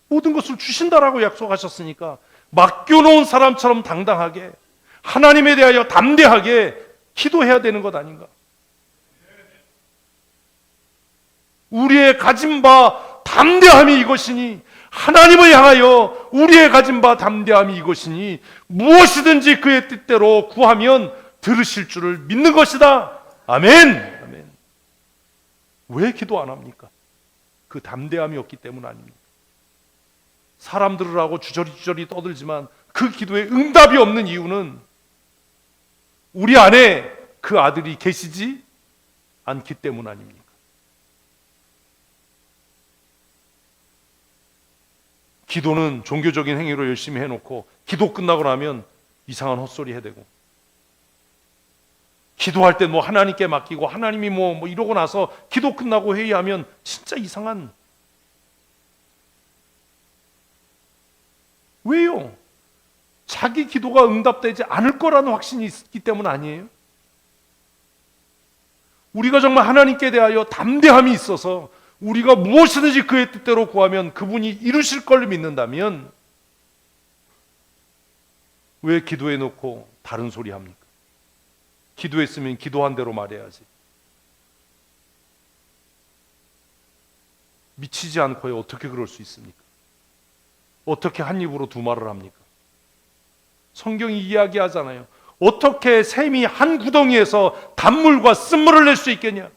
모든 것을 주신다라고 약속하셨으니까 맡겨놓은 사람처럼 당당하게 하나님에 대하여 담대하게 기도해야 되는 것 아닌가? 우리의 가진 바 담대함이 이것이니, 하나님을 향하여 우리의 가진 바 담대함이 이것이니 무엇이든지 그의 뜻대로 구하면 들으실 줄을 믿는 것이다. 아멘. 아멘. 왜 기도 안 합니까? 그 담대함이 없기 때문 아닙니까? 사람들을 하고 주저리 떠들지만 그 기도에 응답이 없는 이유는 우리 안에 그 아들이 계시지 않기 때문 아닙니까? 기도는 종교적인 행위로 열심히 해놓고 기도 끝나고 나면 이상한 헛소리 해대고, 기도할 때 뭐 하나님께 맡기고 하나님이 뭐 이러고 나서 기도 끝나고 회의하면 진짜 이상한. 왜요? 자기 기도가 응답되지 않을 거라는 확신이 있기 때문 아니에요? 우리가 정말 하나님께 대하여 담대함이 있어서 우리가 무엇이든지 그의 뜻대로 구하면 그분이 이루실 걸 믿는다면 왜 기도해 놓고 다른 소리 합니까? 기도했으면 기도한 대로 말해야지. 미치지 않고요 어떻게 그럴 수 있습니까? 어떻게 한 입으로 두 말을 합니까? 성경이 이야기하잖아요. 어떻게 샘이 한 구덩이에서 단물과 쓴물을 낼 수 있겠냐?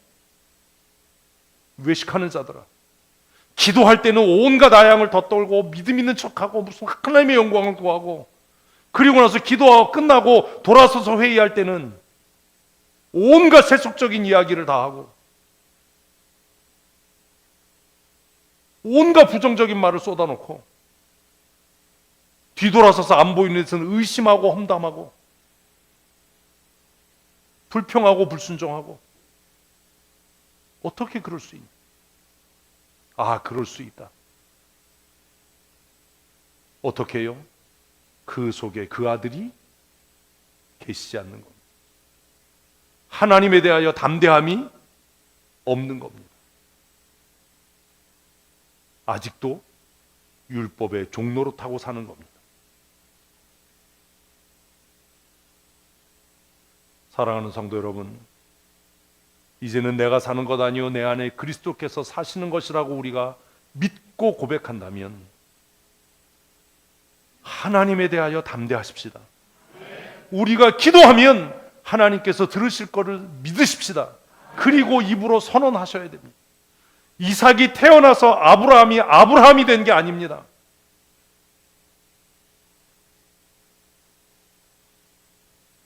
외식하는 자들아, 기도할 때는 온갖 아양을 덧떨고 믿음 있는 척하고 무슨 하나님의 영광을 구하고, 그리고 나서 기도하고 끝나고 돌아서서 회의할 때는 온갖 세속적인 이야기를 다 하고 온갖 부정적인 말을 쏟아놓고 뒤돌아서서 안 보이는 데서는 의심하고 험담하고 불평하고 불순종하고. 어떻게 그럴 수 있냐? 아, 그럴 수 있다. 어떻게 해요? 그 속에 그 아들이 계시지 않는 겁니다. 하나님에 대하여 담대함이 없는 겁니다. 아직도 율법의 종로로 타고 사는 겁니다. 사랑하는 성도 여러분, 이제는 내가 사는 것 아니요 내 안에 그리스도께서 사시는 것이라고 우리가 믿고 고백한다면 하나님에 대하여 담대하십시다. 우리가 기도하면 하나님께서 들으실 것을 믿으십시다. 그리고 입으로 선언하셔야 됩니다. 이삭이 태어나서 아브라함이 된 게 아닙니다.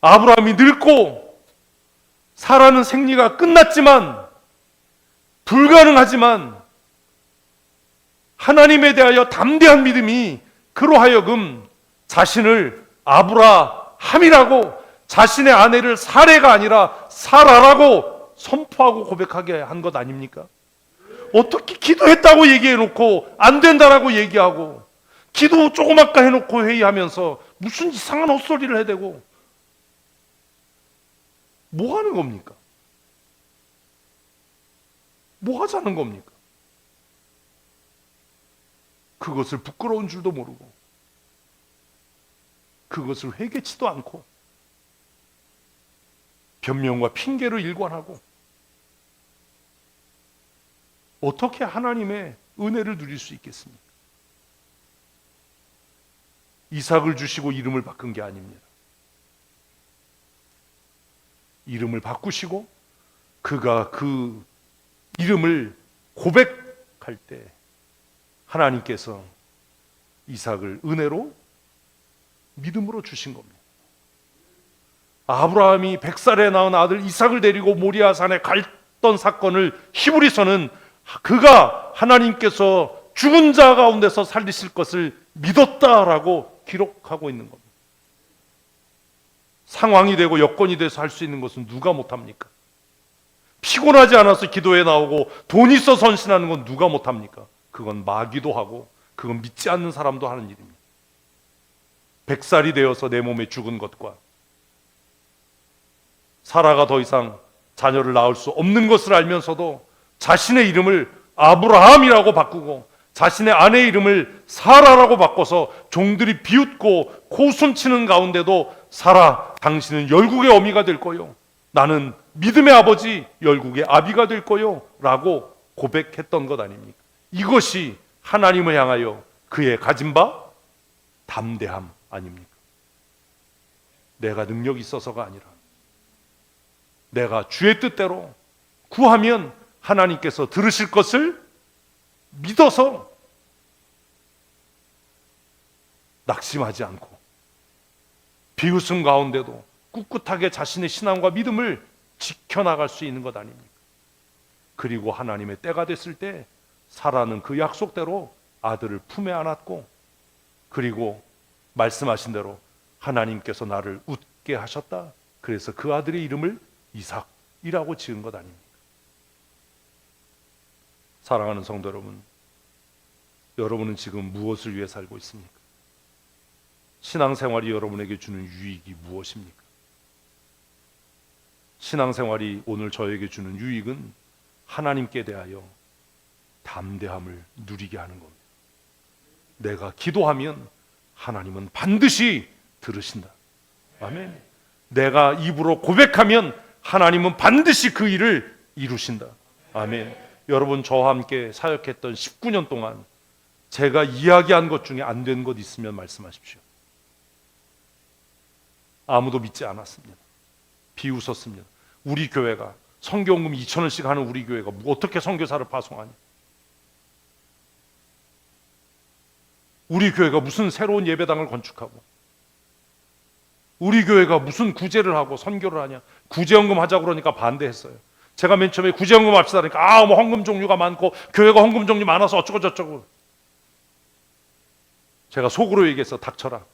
아브라함이 늙고 사라는 생리가 끝났지만, 불가능하지만 하나님에 대하여 담대한 믿음이 그로 하여금 자신을 아브라함이라고, 자신의 아내를 사레가 아니라 사라라고 선포하고 고백하게 한 것 아닙니까? 어떻게 기도했다고 얘기해놓고 안 된다라고 얘기하고, 기도 조그맣게 해놓고 회의하면서 무슨 이상한 헛소리를 해대고 뭐 하는 겁니까? 뭐 하자는 겁니까? 그것을 부끄러운 줄도 모르고 그것을 회개치도 않고 변명과 핑계로 일관하고 어떻게 하나님의 은혜를 누릴 수 있겠습니까? 이삭을 주시고 이름을 바꾼 게 아닙니다. 이름을 바꾸시고 그가 그 이름을 고백할 때 하나님께서 이삭을 은혜로 믿음으로 주신 겁니다. 아브라함이 100살에 낳은 아들 이삭을 데리고 모리아산에 갔던 사건을 히브리서는 그가 하나님께서 죽은 자 가운데서 살리실 것을 믿었다라고 기록하고 있는 겁니다. 상황이 되고 여건이 돼서 할 수 있는 것은 누가 못합니까? 피곤하지 않아서 기도에 나오고 돈 있어 선신하는 건 누가 못합니까? 그건 마귀도 하고 그건 믿지 않는 사람도 하는 일입니다. 100살이 되어서 내 몸에 죽은 것과 사라가 더 이상 자녀를 낳을 수 없는 것을 알면서도 자신의 이름을 아브라함이라고 바꾸고 자신의 아내의 이름을 사라라고 바꿔서 종들이 비웃고 코숨치는 가운데도 사라, 당신은 열국의 어미가 될 거요, 나는 믿음의 아버지 열국의 아비가 될 거요 라고 고백했던 것 아닙니까? 이것이 하나님을 향하여 그의 가진 바 담대함 아닙니까? 내가 능력이 있어서가 아니라 내가 주의 뜻대로 구하면 하나님께서 들으실 것을 믿어서 낙심하지 않고 비웃음 가운데도 꿋꿋하게 자신의 신앙과 믿음을 지켜나갈 수 있는 것 아닙니까? 그리고 하나님의 때가 됐을 때 사라는 그 약속대로 아들을 품에 안았고, 그리고 말씀하신 대로 하나님께서 나를 웃게 하셨다. 그래서 그 아들의 이름을 이삭이라고 지은 것 아닙니까? 사랑하는 성도 여러분, 여러분은 지금 무엇을 위해 살고 있습니까? 신앙생활이 여러분에게 주는 유익이 무엇입니까? 신앙생활이 오늘 저에게 주는 유익은 하나님께 대하여 담대함을 누리게 하는 겁니다. 내가 기도하면 하나님은 반드시 들으신다. 아멘. 내가 입으로 고백하면 하나님은 반드시 그 일을 이루신다. 아멘. 여러분, 저와 함께 사역했던 19년 동안 제가 이야기한 것 중에 안 된 것 있으면 말씀하십시오. 아무도 믿지 않았습니다. 비웃었습니다. 우리 교회가 선교헌금 2,000원씩 하는 우리 교회가 어떻게 선교사를 파송하냐? 우리 교회가 무슨 새로운 예배당을 건축하고, 우리 교회가 무슨 구제를 하고 선교를 하냐? 구제헌금 하자고 그러니까 반대했어요. 제가 맨 처음에 구제헌금 합시다 그러니까 뭐 헌금 종류가 많고 교회가 헌금 종류 많아서 어쩌고 저쩌고. 제가 속으로 얘기해서 닥쳐라.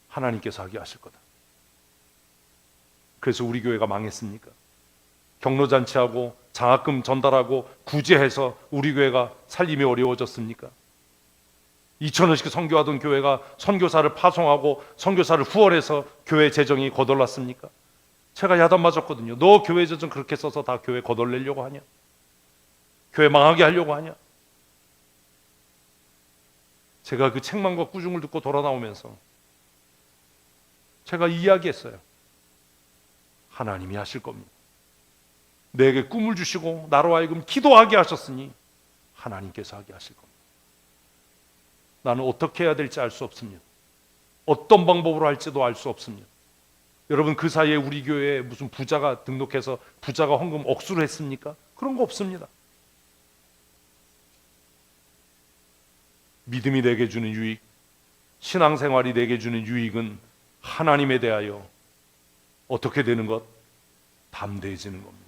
하나님께서 하게 하실 거다. 그래서 우리 교회가 망했습니까? 경로잔치하고 장학금 전달하고 구제해서 우리 교회가 살림이 어려워졌습니까? 2,000원씩 선교하던 교회가 선교사를 파송하고 선교사를 후원해서 교회 재정이 거덜났습니까? 제가 야단 맞았거든요. 너 교회 재정 그렇게 써서 다 교회 거덜내려고 하냐? 교회 망하게 하려고 하냐? 제가 그 책망과 꾸중을 듣고 돌아 나오면서 제가 이야기했어요. 하나님이 하실 겁니다. 내게 꿈을 주시고 나로 하여금 기도하게 하셨으니 하나님께서 하게 하실 겁니다. 나는 어떻게 해야 될지 알 수 없습니다. 어떤 방법으로 할지도 알 수 없습니다. 여러분, 그 사이에 우리 교회에 무슨 부자가 등록해서 부자가 헌금 억수로 했습니까? 그런 거 없습니다. 믿음이 내게 주는 유익, 신앙생활이 내게 주는 유익은 하나님에 대하여 어떻게 되는 것? 담대해지는 겁니다.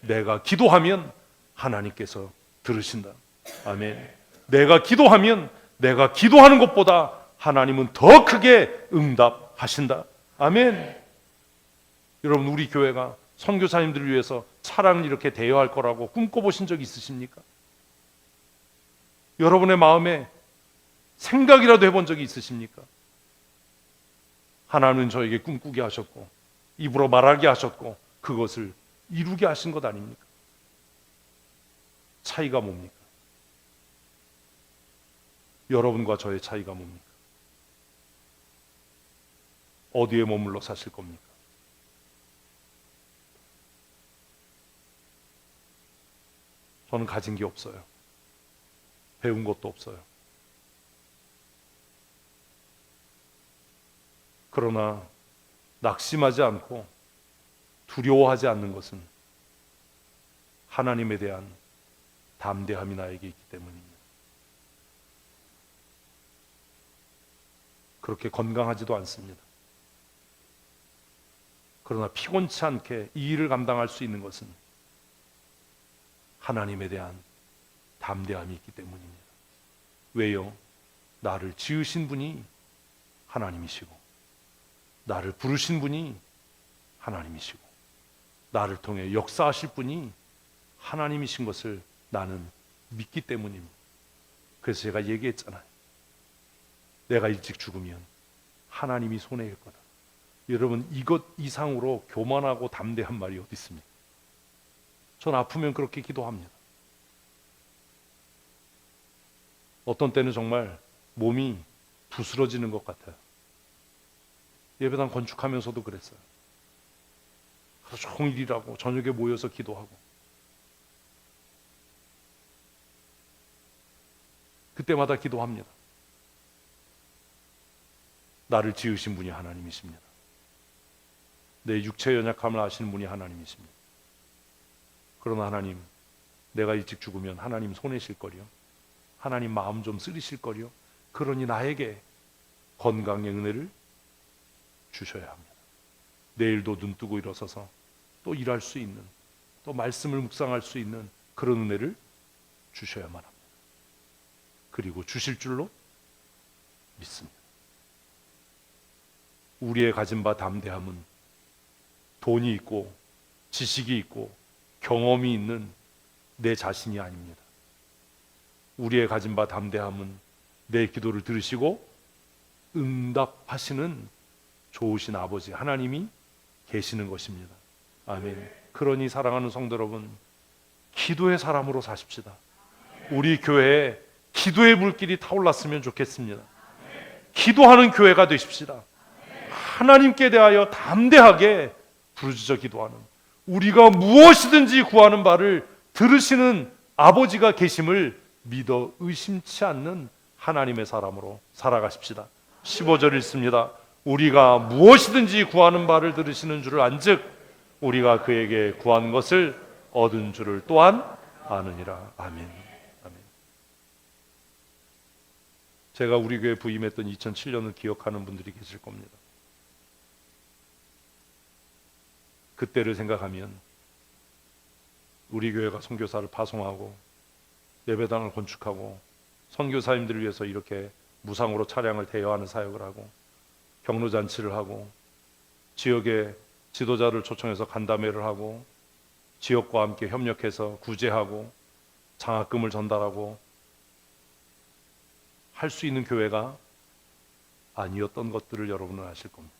내가 기도하면 하나님께서 들으신다. 아멘. 내가 기도하면 내가 기도하는 것보다 하나님은 더 크게 응답하신다. 아멘. 여러분, 우리 교회가 선교사님들을 위해서 차량을 이렇게 대여할 거라고 꿈꿔보신 적 있으십니까? 여러분의 마음에 생각이라도 해본 적이 있으십니까? 하나님은 저에게 꿈꾸게 하셨고 입으로 말하게 하셨고 그것을 이루게 하신 것 아닙니까? 차이가 뭡니까? 여러분과 저의 차이가 뭡니까? 어디에 머물러 사실 겁니까? 저는 가진 게 없어요. 배운 것도 없어요. 그러나 낙심하지 않고 두려워하지 않는 것은 하나님에 대한 담대함이 나에게 있기 때문입니다. 그렇게 건강하지도 않습니다. 그러나 피곤치 않게 이 일을 감당할 수 있는 것은 하나님에 대한 담대함이 있기 때문입니다. 왜요? 나를 지으신 분이 하나님이시고 나를 부르신 분이 하나님이시고 나를 통해 역사하실 분이 하나님이신 것을 나는 믿기 때문입니다. 그래서 제가 얘기했잖아요. 내가 일찍 죽으면 하나님이 손해일 거다. 여러분, 이것 이상으로 교만하고 담대한 말이 어디 있습니까? 전 아프면 그렇게 기도합니다. 어떤 때는 정말 몸이 부스러지는 것 같아요. 예배당 건축하면서도 그랬어요. 하루 종일 일하고 저녁에 모여서 기도하고 그때마다 기도합니다. 나를 지으신 분이 하나님이십니다. 내 육체 연약함을 아시는 분이 하나님이십니다. 그러나 하나님, 내가 일찍 죽으면 하나님 손해실 거리요. 하나님 마음 좀 쓰리실 거요. 그러니 나에게 건강의 은혜를 주셔야 합니다. 내일도 눈 뜨고 일어서서 또 일할 수 있는, 또 말씀을 묵상할 수 있는 그런 은혜를 주셔야만 합니다. 그리고 주실 줄로 믿습니다. 우리의 가진 바 담대함은 돈이 있고 지식이 있고 경험이 있는 내 자신이 아닙니다. 우리의 가진 바 담대함은 내 기도를 들으시고 응답하시는 좋으신 아버지 하나님이 계시는 것입니다. 아멘. 그러니 사랑하는 성도 여러분, 기도의 사람으로 사십시다. 우리 교회에 기도의 불길이 타올랐으면 좋겠습니다. 기도하는 교회가 되십시다. 하나님께 대하여 담대하게 부르짖어 기도하는, 우리가 무엇이든지 구하는 바를 들으시는 아버지가 계심을 믿어 의심치 않는 하나님의 사람으로 살아가십시다. 15절 읽습니다. 우리가 무엇이든지 구하는 바를 들으시는 줄을 안즉 우리가 그에게 구한 것을 얻은 줄을 또한 아느니라. 아멘. 아멘. 제가 우리 교회 부임했던 2007년을 기억하는 분들이 계실 겁니다. 그때를 생각하면 우리 교회가 선교사를 파송하고 예배당을 건축하고 선교사님들을 위해서 이렇게 무상으로 차량을 대여하는 사역을 하고 경로잔치를 하고 지역의 지도자를 초청해서 간담회를 하고 지역과 함께 협력해서 구제하고 장학금을 전달하고 할 수 있는 교회가 아니었던 것들을 여러분은 아실 겁니다.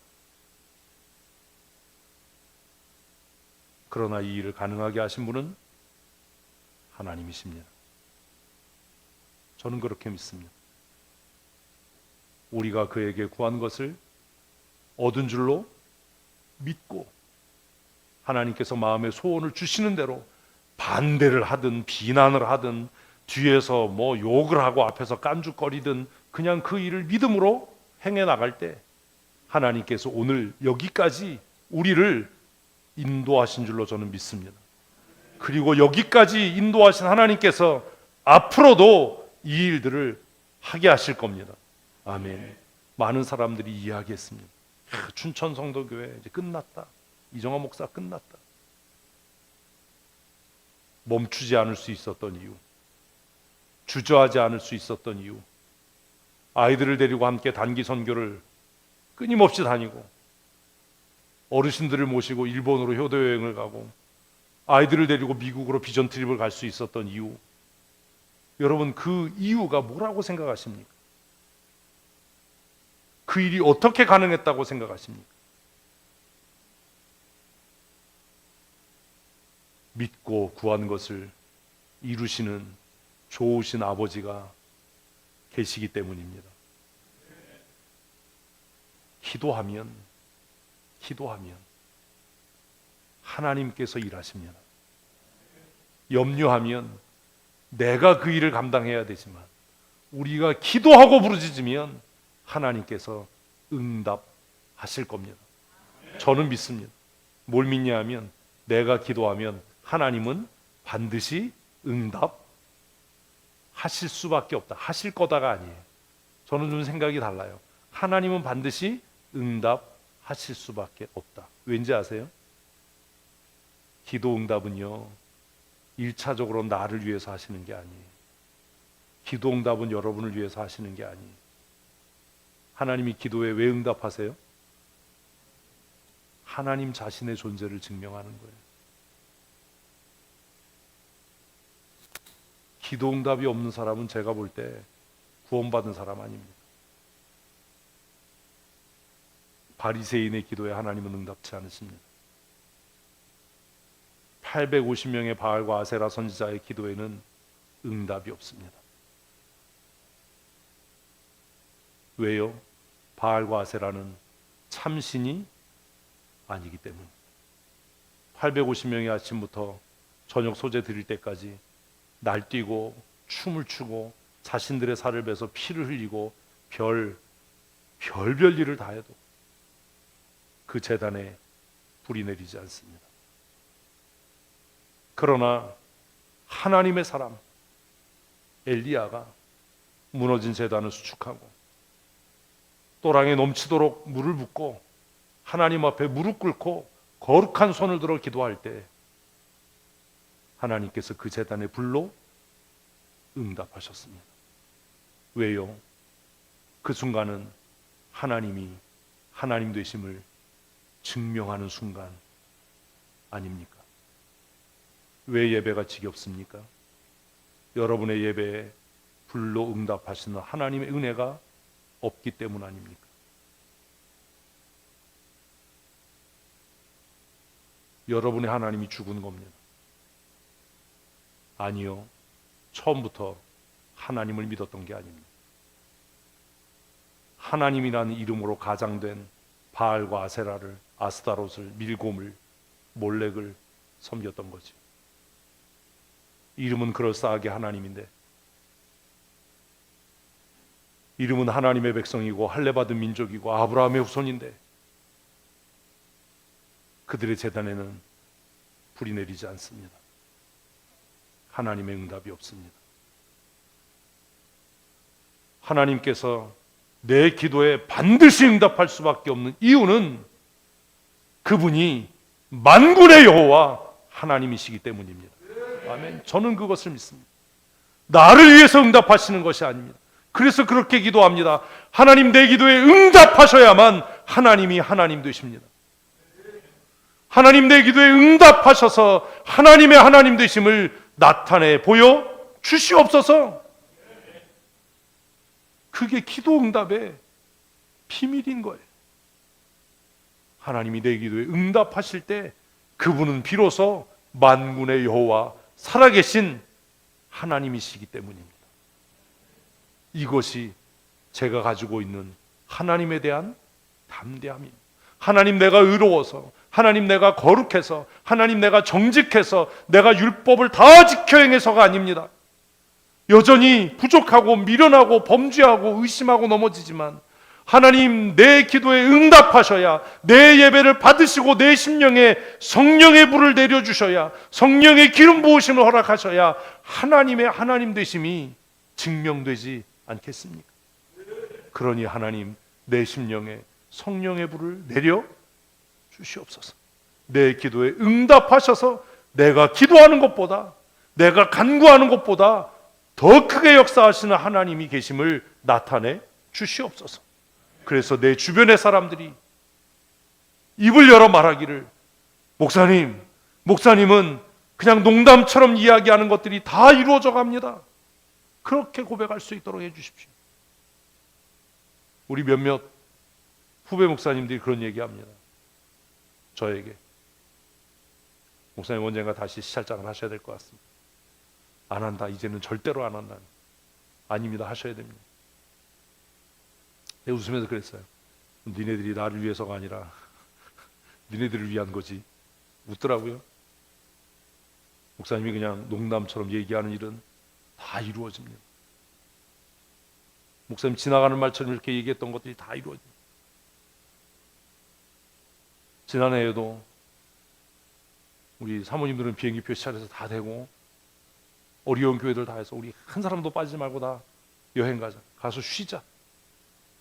그러나 이 일을 가능하게 하신 분은 하나님이십니다. 저는 그렇게 믿습니다. 우리가 그에게 구한 것을 얻은 줄로 믿고 하나님께서 마음의 소원을 주시는 대로 반대를 하든 비난을 하든 뒤에서 뭐 욕을 하고 앞에서 깐죽거리든 그냥 그 일을 믿음으로 행해 나갈 때 하나님께서 오늘 여기까지 우리를 인도하신 줄로 저는 믿습니다. 그리고 여기까지 인도하신 하나님께서 앞으로도 이 일들을 하게 하실 겁니다. 아멘. 많은 사람들이 이야기했습니다. 춘천 성도교회 이제 끝났다. 이정화 목사 끝났다. 멈추지 않을 수 있었던 이유, 주저하지 않을 수 있었던 이유, 아이들을 데리고 함께 단기 선교를 끊임없이 다니고 어르신들을 모시고 일본으로 효도 여행을 가고 아이들을 데리고 미국으로 비전 트립을 갈 수 있었던 이유, 여러분 그 이유가 뭐라고 생각하십니까? 그 일이 어떻게 가능했다고 생각하십니까? 믿고 구한 것을 이루시는 좋으신 아버지가 계시기 때문입니다. 기도하면 하나님께서 일하십니다. 염려하면 내가 그 일을 감당해야 되지만 우리가 기도하고 부르짖으면 하나님께서 응답하실 겁니다. 저는 믿습니다. 뭘 믿냐 하면 내가 기도하면 하나님은 반드시 응답하실 수밖에 없다. 하실 거다가 아니에요. 저는 좀 생각이 달라요. 하나님은 반드시 응답하실 수밖에 없다. 왠지 아세요? 기도 응답은요 1차적으로 나를 위해서 하시는 게 아니에요. 기도 응답은 여러분을 위해서 하시는 게 아니에요. 하나님이 기도에 왜 응답하세요? 하나님 자신의 존재를 증명하는 거예요. 기도 응답이 없는 사람은 제가 볼 때 구원받은 사람 아닙니다. 바리새인의 기도에 하나님은 응답치 않으십니다. 850명의 바알과 아세라 선지자의 기도에는 응답이 없습니다. 왜요? 바알과 아세라는 참신이 아니기 때문에. 850명이 아침부터 저녁 소재 드릴 때까지 날뛰고 춤을 추고 자신들의 살을 베서 피를 흘리고 별별 일을 다 해도 그 제단에 불이 내리지 않습니다. 그러나 하나님의 사람 엘리야가 무너진 제단을 수축하고 또랑에 넘치도록 물을 붓고 하나님 앞에 무릎 꿇고 거룩한 손을 들어 기도할 때 하나님께서 그 제단의 불로 응답하셨습니다. 왜요? 그 순간은 하나님이 하나님 되심을 증명하는 순간 아닙니까? 왜 예배가 지겹습니까? 여러분의 예배에 불로 응답하시는 하나님의 은혜가 없기 때문 아닙니까? 여러분의 하나님이 죽은 겁니다. 아니요. 처음부터 하나님을 믿었던 게 아닙니다. 하나님이라는 이름으로 가장된 바알과 아세라를, 아스타롯을, 밀곰을, 몰렉을 섬겼던 거지. 이름은 그럴싸하게 하나님인데, 이름은 하나님의 백성이고 할례받은 민족이고 아브라함의 후손인데 그들의 제단에는 불이 내리지 않습니다. 하나님의 응답이 없습니다. 하나님께서 내 기도에 반드시 응답할 수밖에 없는 이유는 그분이 만군의 여호와 하나님이시기 때문입니다. 아멘. 저는 그것을 믿습니다. 나를 위해서 응답하시는 것이 아닙니다. 그래서 그렇게 기도합니다. 하나님, 내 기도에 응답하셔야만 하나님이 하나님 되십니다. 하나님, 내 기도에 응답하셔서 하나님의 하나님 되심을 나타내 보여 주시옵소서. 그게 기도 응답의 비밀인 거예요. 하나님이 내 기도에 응답하실 때 그분은 비로소 만군의 여호와 살아계신 하나님이시기 때문입니다. 이것이 제가 가지고 있는 하나님에 대한 담대함입니다. 하나님, 내가 의로워서, 하나님 내가 거룩해서, 하나님 내가 정직해서, 내가 율법을 다 지켜 행해서가 아닙니다. 여전히 부족하고 미련하고 범죄하고 의심하고 넘어지지만 하나님, 내 기도에 응답하셔야, 내 예배를 받으시고 내 심령에 성령의 불을 내려주셔야, 성령의 기름 부으심을 허락하셔야 하나님의 하나님 되심이 증명되지 않겠습니까? 그러니 하나님, 내 심령에 성령의 불을 내려 주시옵소서. 내 기도에 응답하셔서 내가 기도하는 것보다, 내가 간구하는 것보다 더 크게 역사하시는 하나님이 계심을 나타내 주시옵소서. 그래서 내 주변의 사람들이 입을 열어 말하기를, 목사님은 그냥 농담처럼 이야기하는 것들이 다 이루어져 갑니다. 그렇게 고백할 수 있도록 해주십시오. 우리 몇몇 후배 목사님들이 그런 얘기합니다. 저에게, 목사님 언젠가 다시 시찰장을 하셔야 될 것 같습니다. 안 한다, 이제는 절대로 안 한다. 아닙니다, 하셔야 됩니다. 내가 웃으면서 그랬어요. 니네들이 나를 위해서가 아니라 니네들을 위한 거지. 웃더라고요. 목사님이 그냥 농담처럼 얘기하는 일은 다 이루어집니다. 목사님 지나가는 말처럼 이렇게 얘기했던 것들이 다 이루어집니다. 지난해에도 우리 사모님들은 비행기표 시찰해서 다 되고 어려운 교회들 다 해서 우리 한 사람도 빠지지 말고 다 여행 가자. 가서 쉬자.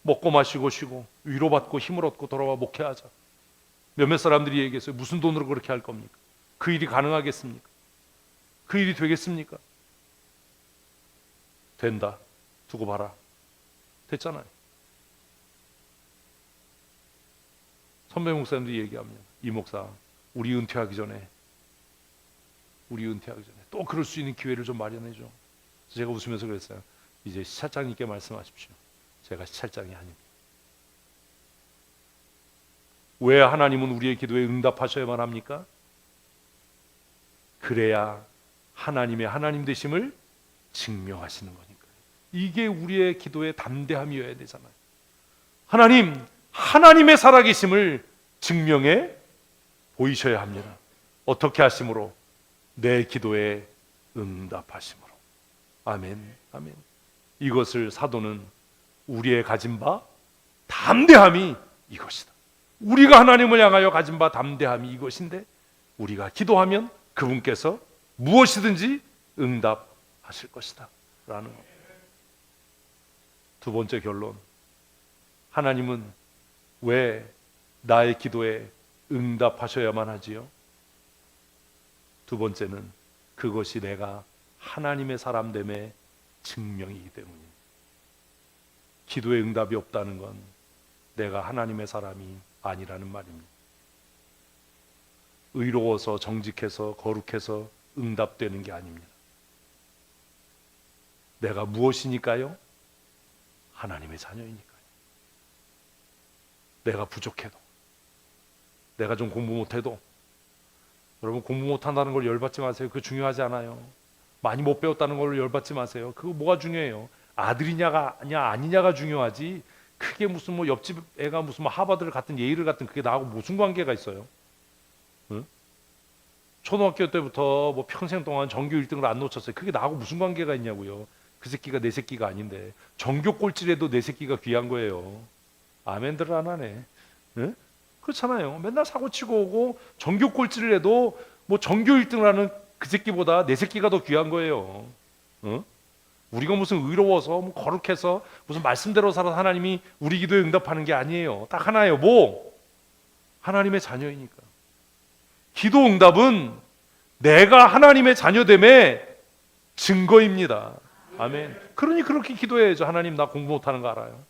먹고 마시고 쉬고 위로받고 힘을 얻고 돌아와 목회하자. 몇몇 사람들이 얘기했어요. 무슨 돈으로 그렇게 할 겁니까? 그 일이 가능하겠습니까? 그 일이 되겠습니까? 된다. 두고 봐라. 됐잖아요. 선배 목사님들이 얘기합니다. 이 목사, 우리 은퇴하기 전에 또 그럴 수 있는 기회를 좀 마련해줘. 그래서 제가 웃으면서 그랬어요. 이제 시찰장님께 말씀하십시오. 제가 시찰장이 아닙니다. 왜 하나님은 우리의 기도에 응답하셔야만 합니까? 그래야 하나님의 하나님 되심을 증명하시는 거니까요. 이게 우리의 기도의 담대함이어야 되잖아요. 하나님의 살아계심을 증명해 보이셔야 합니다. 어떻게 하심으로? 내 기도에 응답하심으로. 아멘, 아멘. 이것을 사도는 우리의 가진 바 담대함이 이것이다. 우리가 하나님을 향하여 가진 바 담대함이 이것인데, 우리가 기도하면 그분께서 무엇이든지 응답하실 것이다 라는 겁니다. 두 번째 결론. 하나님은 왜 나의 기도에 응답하셔야만 하지요? 두 번째는 그것이 내가 하나님의 사람됨의 증명이기 때문입니다. 기도에 응답이 없다는 건 내가 하나님의 사람이 아니라는 말입니다. 의로워서 정직해서 거룩해서 응답되는 게 아닙니다. 내가 무엇이니까요? 하나님의 자녀이니까요. 내가 부족해도, 내가 좀 공부 못해도, 여러분 공부 못한다는 걸 열받지 마세요. 그거 중요하지 않아요. 많이 못 배웠다는 걸 열받지 마세요. 그거 뭐가 중요해요? 아들이냐가 아니냐가 중요하지. 그게 무슨 뭐 옆집 애가 무슨 뭐 하버드를 갔든 예일을 갔든 그게 나하고 무슨 관계가 있어요? 응? 초등학교 때부터 뭐 평생 동안 전교 1등을 안 놓쳤어요. 그게 나하고 무슨 관계가 있냐고요. 그 새끼가 내 새끼가 아닌데. 전교 꼴찌라도 내 새끼가 귀한 거예요. 아멘들 안 하네. 응? 그렇잖아요. 맨날 사고 치고 오고 전교 꼴찌를 해도 뭐 전교 1등을 하는 그 새끼보다 내 새끼가 더 귀한 거예요. 응? 우리가 무슨 의로워서 뭐 거룩해서 무슨 말씀대로 살아서 하나님이 우리 기도에 응답하는 게 아니에요. 딱 하나예요. 뭐? 하나님의 자녀이니까. 기도 응답은 내가 하나님의 자녀됨의 증거입니다. 아멘. 그러니 그렇게 기도해야죠. 하나님 나 공부 못하는 거 알아요.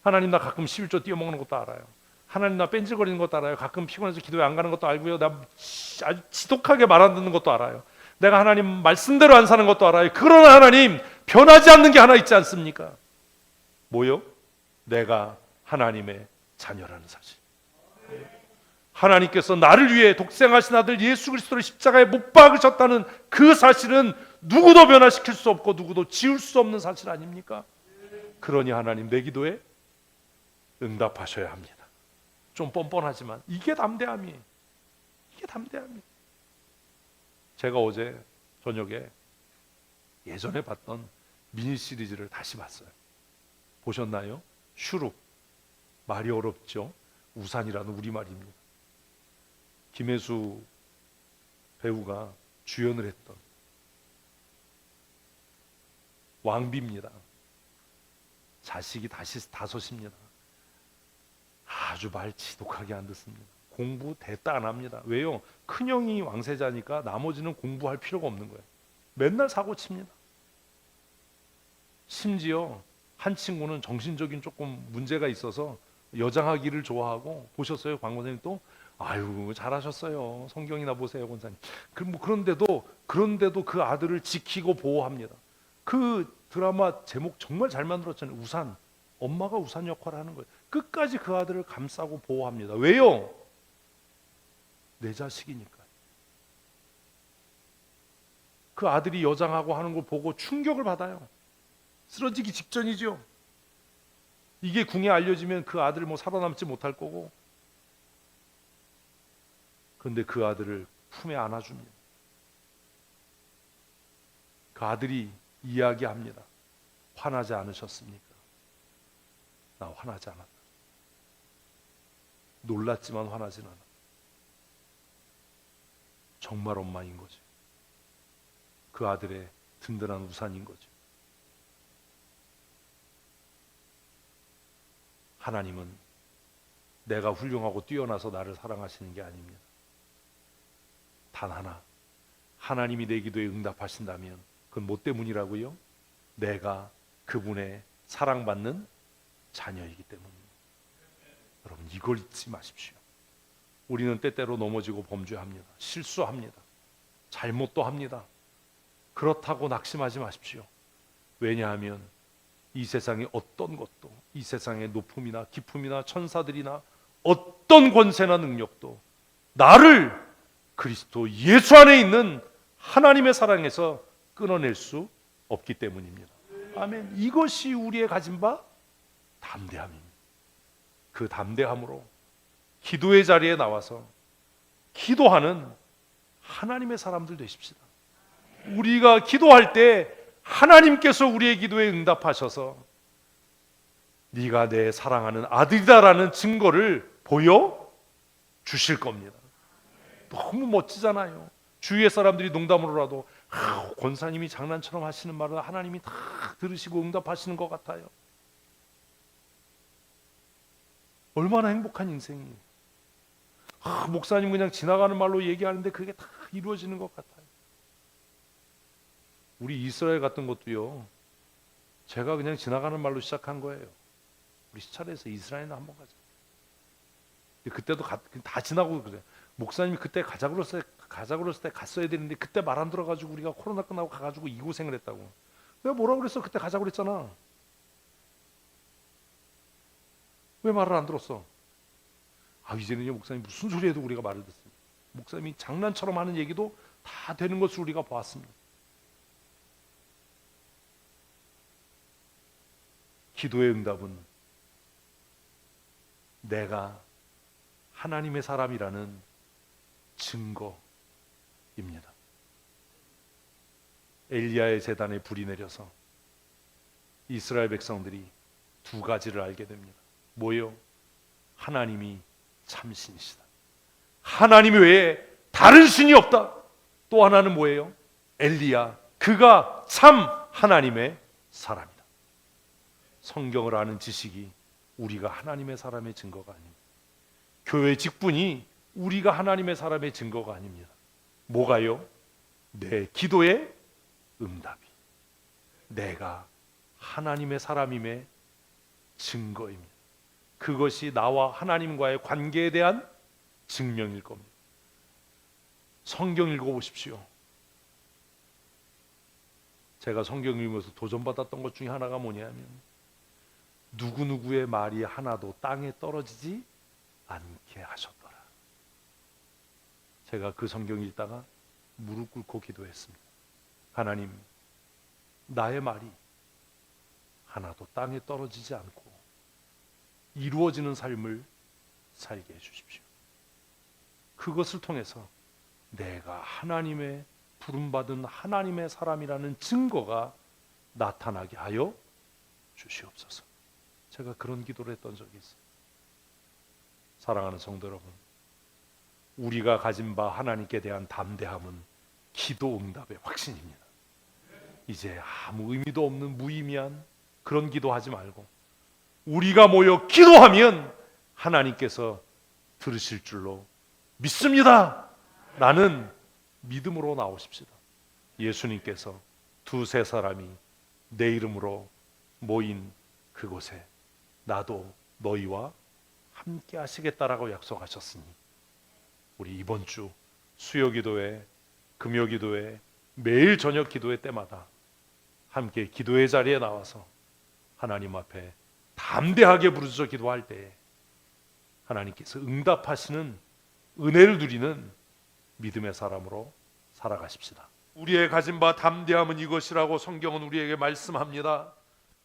하나님 나 가끔 11조 뛰어먹는 것도 알아요. 하나님 나 뺀질거리는 것도 알아요. 가끔 피곤해서 기도에 안 가는 것도 알고요. 나 아주 지독하게 말 안 듣는 것도 알아요. 내가 하나님 말씀대로 안 사는 것도 알아요. 그러나 하나님 변하지 않는 게 하나 있지 않습니까? 뭐요? 내가 하나님의 자녀라는 사실. 하나님께서 나를 위해 독생하신 아들 예수 그리스도를 십자가에 못 박으셨다는 그 사실은 누구도 변화시킬 수 없고 누구도 지울 수 없는 사실 아닙니까? 그러니 하나님 내 기도에 응답하셔야 합니다. 좀 뻔뻔하지만 이게 담대함이에요. 이게 담대함이에요. 제가 어제 저녁에 예전에 봤던 미니 시리즈를 다시 봤어요. 보셨나요? 슈룩. 말이 어렵죠. 우산이라는 우리말입니다. 김혜수 배우가 주연을 했던 왕비입니다. 자식이 다섯입니다. 아주 말 지독하게 안 듣습니다. 공부 대따 안 합니다. 왜요? 큰형이 왕세자니까 나머지는 공부할 필요가 없는 거예요. 맨날 사고 칩니다. 심지어 한 친구는 정신적인 조금 문제가 있어서 여장하기를 좋아하고, 보셨어요? 광고선생님 또 아유 잘하셨어요. 성경이나 보세요, 권사님. 그런데도 그 아들을 지키고 보호합니다. 그 드라마 제목 정말 잘 만들었잖아요. 우산. 엄마가 우산 역할을 하는 거예요. 끝까지 그 아들을 감싸고 보호합니다. 왜요? 내 자식이니까. 그 아들이 여장하고 하는 걸 보고 충격을 받아요. 쓰러지기 직전이죠. 이게 궁에 알려지면 그 아들 뭐 살아남지 못할 거고. 그런데 그 아들을 품에 안아줍니다. 그 아들이 이야기합니다. 화나지 않으셨습니까? 나 화나지 않았다. 놀랐지만 화나진 않았다. 정말 엄마인 거죠. 그 아들의 든든한 우산인 거죠. 하나님은 내가 훌륭하고 뛰어나서 나를 사랑하시는 게 아닙니다. 단 하나, 하나님이 내 기도에 응답하신다면 그건 뭐 때문이라고요? 내가 그분의 사랑받는 자녀이기 때문입니다. 여러분 이걸 잊지 마십시오. 우리는 때때로 넘어지고 범죄합니다. 실수합니다. 잘못도 합니다. 그렇다고 낙심하지 마십시오. 왜냐하면 이 세상의 어떤 것도, 이 세상의 높음이나 기품이나 천사들이나 어떤 권세나 능력도 나를 그리스도 예수 안에 있는 하나님의 사랑에서 끊어낼 수 없기 때문입니다. 아멘. 이것이 우리의 가진 바 담대함입니다. 그 담대함으로 기도의 자리에 나와서 기도하는 하나님의 사람들 되십시다. 우리가 기도할 때 하나님께서 우리의 기도에 응답하셔서 네가 내 사랑하는 아들이다라는 증거를 보여 주실 겁니다. 너무 멋지잖아요. 주위의 사람들이 농담으로라도 권사님이 장난처럼 하시는 말을 하나님이 다 들으시고 응답하시는 것 같아요. 얼마나 행복한 인생이에요. 목사님 그냥 지나가는 말로 얘기하는데 그게 다 이루어지는 것 같아요. 우리 이스라엘 같은 것도요, 제가 그냥 지나가는 말로 시작한 거예요. 우리 시찰에서 이스라엘은 한번 가자. 그때도 다 지나고 그래. 목사님이 그때 가자고 그랬을 때 갔어야 되는데 그때 말 안 들어가지고 우리가 코로나 끝나고 가가지고 이 고생을 했다고. 내가 뭐라고 그랬어? 그때 가자고 그랬잖아. 왜 말을 안 들었어? 이제는요 목사님 무슨 소리 해도 우리가 말을 듣습니다. 목사님이 장난처럼 하는 얘기도 다 되는 것을 우리가 보았습니다. 기도의 응답은 내가 하나님의 사람이라는 증거입니다. 엘리야의 제단에 불이 내려서 이스라엘 백성들이 두 가지를 알게 됩니다. 뭐예요? 하나님이 참신이시다. 하나님 외에 다른 신이 없다. 또 하나는 뭐예요? 엘리야, 그가 참 하나님의 사람이다. 성경을 아는 지식이 우리가 하나님의 사람의 증거가 아닙니다. 교회 직분이 우리가 하나님의 사람의 증거가 아닙니다. 뭐가요? 내 기도의 응답이 내가 하나님의 사람임의 증거입니다. 그것이 나와 하나님과의 관계에 대한 증명일 겁니다. 성경 읽어보십시오. 제가 성경 읽으면서 도전받았던 것 중에 하나가 뭐냐면 누구누구의 말이 하나도 땅에 떨어지지 않게 하셨더라. 제가 그 성경 읽다가 무릎 꿇고 기도했습니다. 하나님, 나의 말이 하나도 땅에 떨어지지 않고 이루어지는 삶을 살게 해주십시오. 그것을 통해서 내가 하나님의 부름받은 하나님의 사람이라는 증거가 나타나게 하여 주시옵소서. 제가 그런 기도를 했던 적이 있어요. 사랑하는 성도 여러분, 우리가 가진 바 하나님께 대한 담대함은 기도 응답의 확신입니다. 이제 아무 의미도 없는 무의미한 그런 기도하지 말고 우리가 모여 기도하면 하나님께서 들으실 줄로 믿습니다 라는 믿음으로 나오십시다. 예수님께서 두세 사람이 내 이름으로 모인 그곳에 나도 너희와 함께 하시겠다라고 약속하셨으니 우리 이번 주 수요 기도회, 금요 기도회, 매일 저녁 기도회 때마다 함께 기도의 자리에 나와서 하나님 앞에 담대하게 부르짖어 기도할 때에 하나님께서 응답하시는 은혜를 누리는 믿음의 사람으로 살아가십시다. 우리의 가진 바 담대함은 이것이라고 성경은 우리에게 말씀합니다.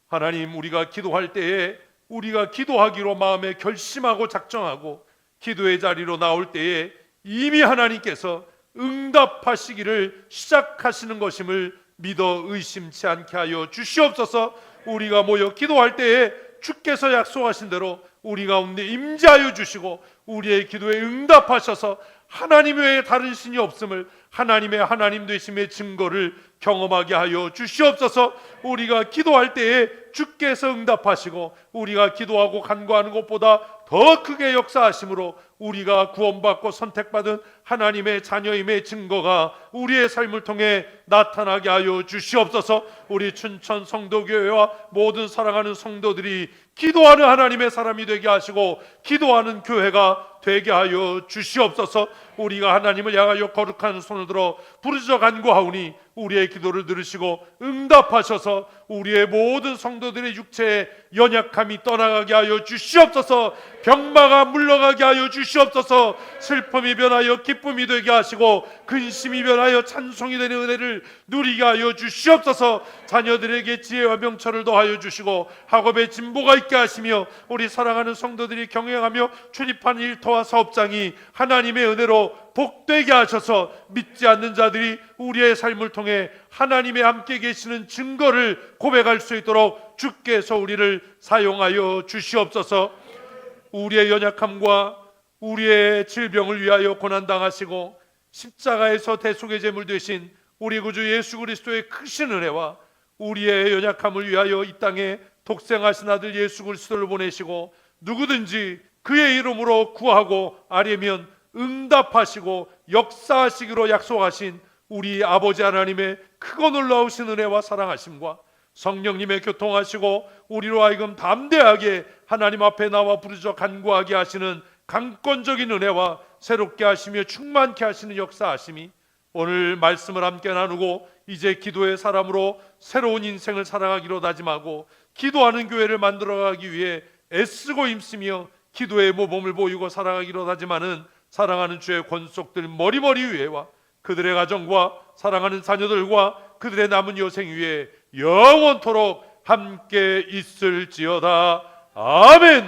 하나님, 우리가 기도할 때에 우리가 기도하기로 마음에 결심하고 작정하고 기도의 자리로 나올 때에 이미 하나님께서 응답하시기를 시작하시는 것임을 믿어 의심치 않게 하여 주시옵소서. 우리가 모여 기도할 때에 주께서 약속하신 대로 우리 가운데 임재하여 주시고 우리의 기도에 응답하셔서 하나님 외에 다른 신이 없음을 하나님의 하나님 되심의 증거를 경험하게 하여 주시옵소서. 우리가 기도할 때에 주께서 응답하시고 우리가 기도하고 간구하는 것보다 더 크게 역사하심으로 우리가 구원받고 선택받은 하나님의 자녀임의 증거가 우리의 삶을 통해 나타나게 하여 주시옵소서. 우리 춘천 성도교회와 모든 사랑하는 성도들이 기도하는 하나님의 사람이 되게 하시고 기도하는 교회가 되게 하여 주시옵소서. 우리가 하나님을 향하여 거룩한 손을 들어 부르짖어 간구하오니 우리의 기도를 들으시고 응답하셔서 우리의 모든 성도들의 육체의 연약함이 떠나가게 하여 주시옵소서. 병마가 물러가게 하여 주시옵소서. 슬픔이 변하여 기쁨이 되게 하시고 근심이 변하여 찬송이 되는 은혜를 누리게 하여 주시옵소서. 자녀들에게 지혜와 명철을 더하여 주시고 학업에 진보가 있게 하시며 우리 사랑하는 성도들이 경영하며 출입하는 일터와 사업장이 하나님의 은혜로 복되게 하셔서 믿지 않는 자들이 우리의 삶을 통해 하나님의 함께 계시는 증거를 고백할 수 있도록 주께서 우리를 사용하여 주시옵소서. 우리의 연약함과 우리의 질병을 위하여 고난당하시고 십자가에서 대속의 제물 되신 우리 구주 예수 그리스도의 크신 은혜와 우리의 연약함을 위하여 이 땅에 독생하신 아들 예수 그리스도를 보내시고 누구든지 그의 이름으로 구하고 아뢰면 응답하시고 역사하시기로 약속하신 우리 아버지 하나님의 크고 놀라우신 은혜와 사랑하심과 성령님의 교통하시고 우리로 하여금 담대하게 하나님 앞에 나와 부르짖어 간구하게 하시는 강권적인 은혜와 새롭게 하시며 충만케 하시는 역사하심이 오늘 말씀을 함께 나누고 이제 기도의 사람으로 새로운 인생을 살아가기로 다짐하고 기도하는 교회를 만들어가기 위해 애쓰고 힘쓰며 기도의 모범을 보이고 살아가기로 다짐하는 사랑하는 주의 권속들 머리머리 위에와 그들의 가정과 사랑하는 자녀들과 그들의 남은 여생 위에 영원토록 함께 있을지어다. 아멘.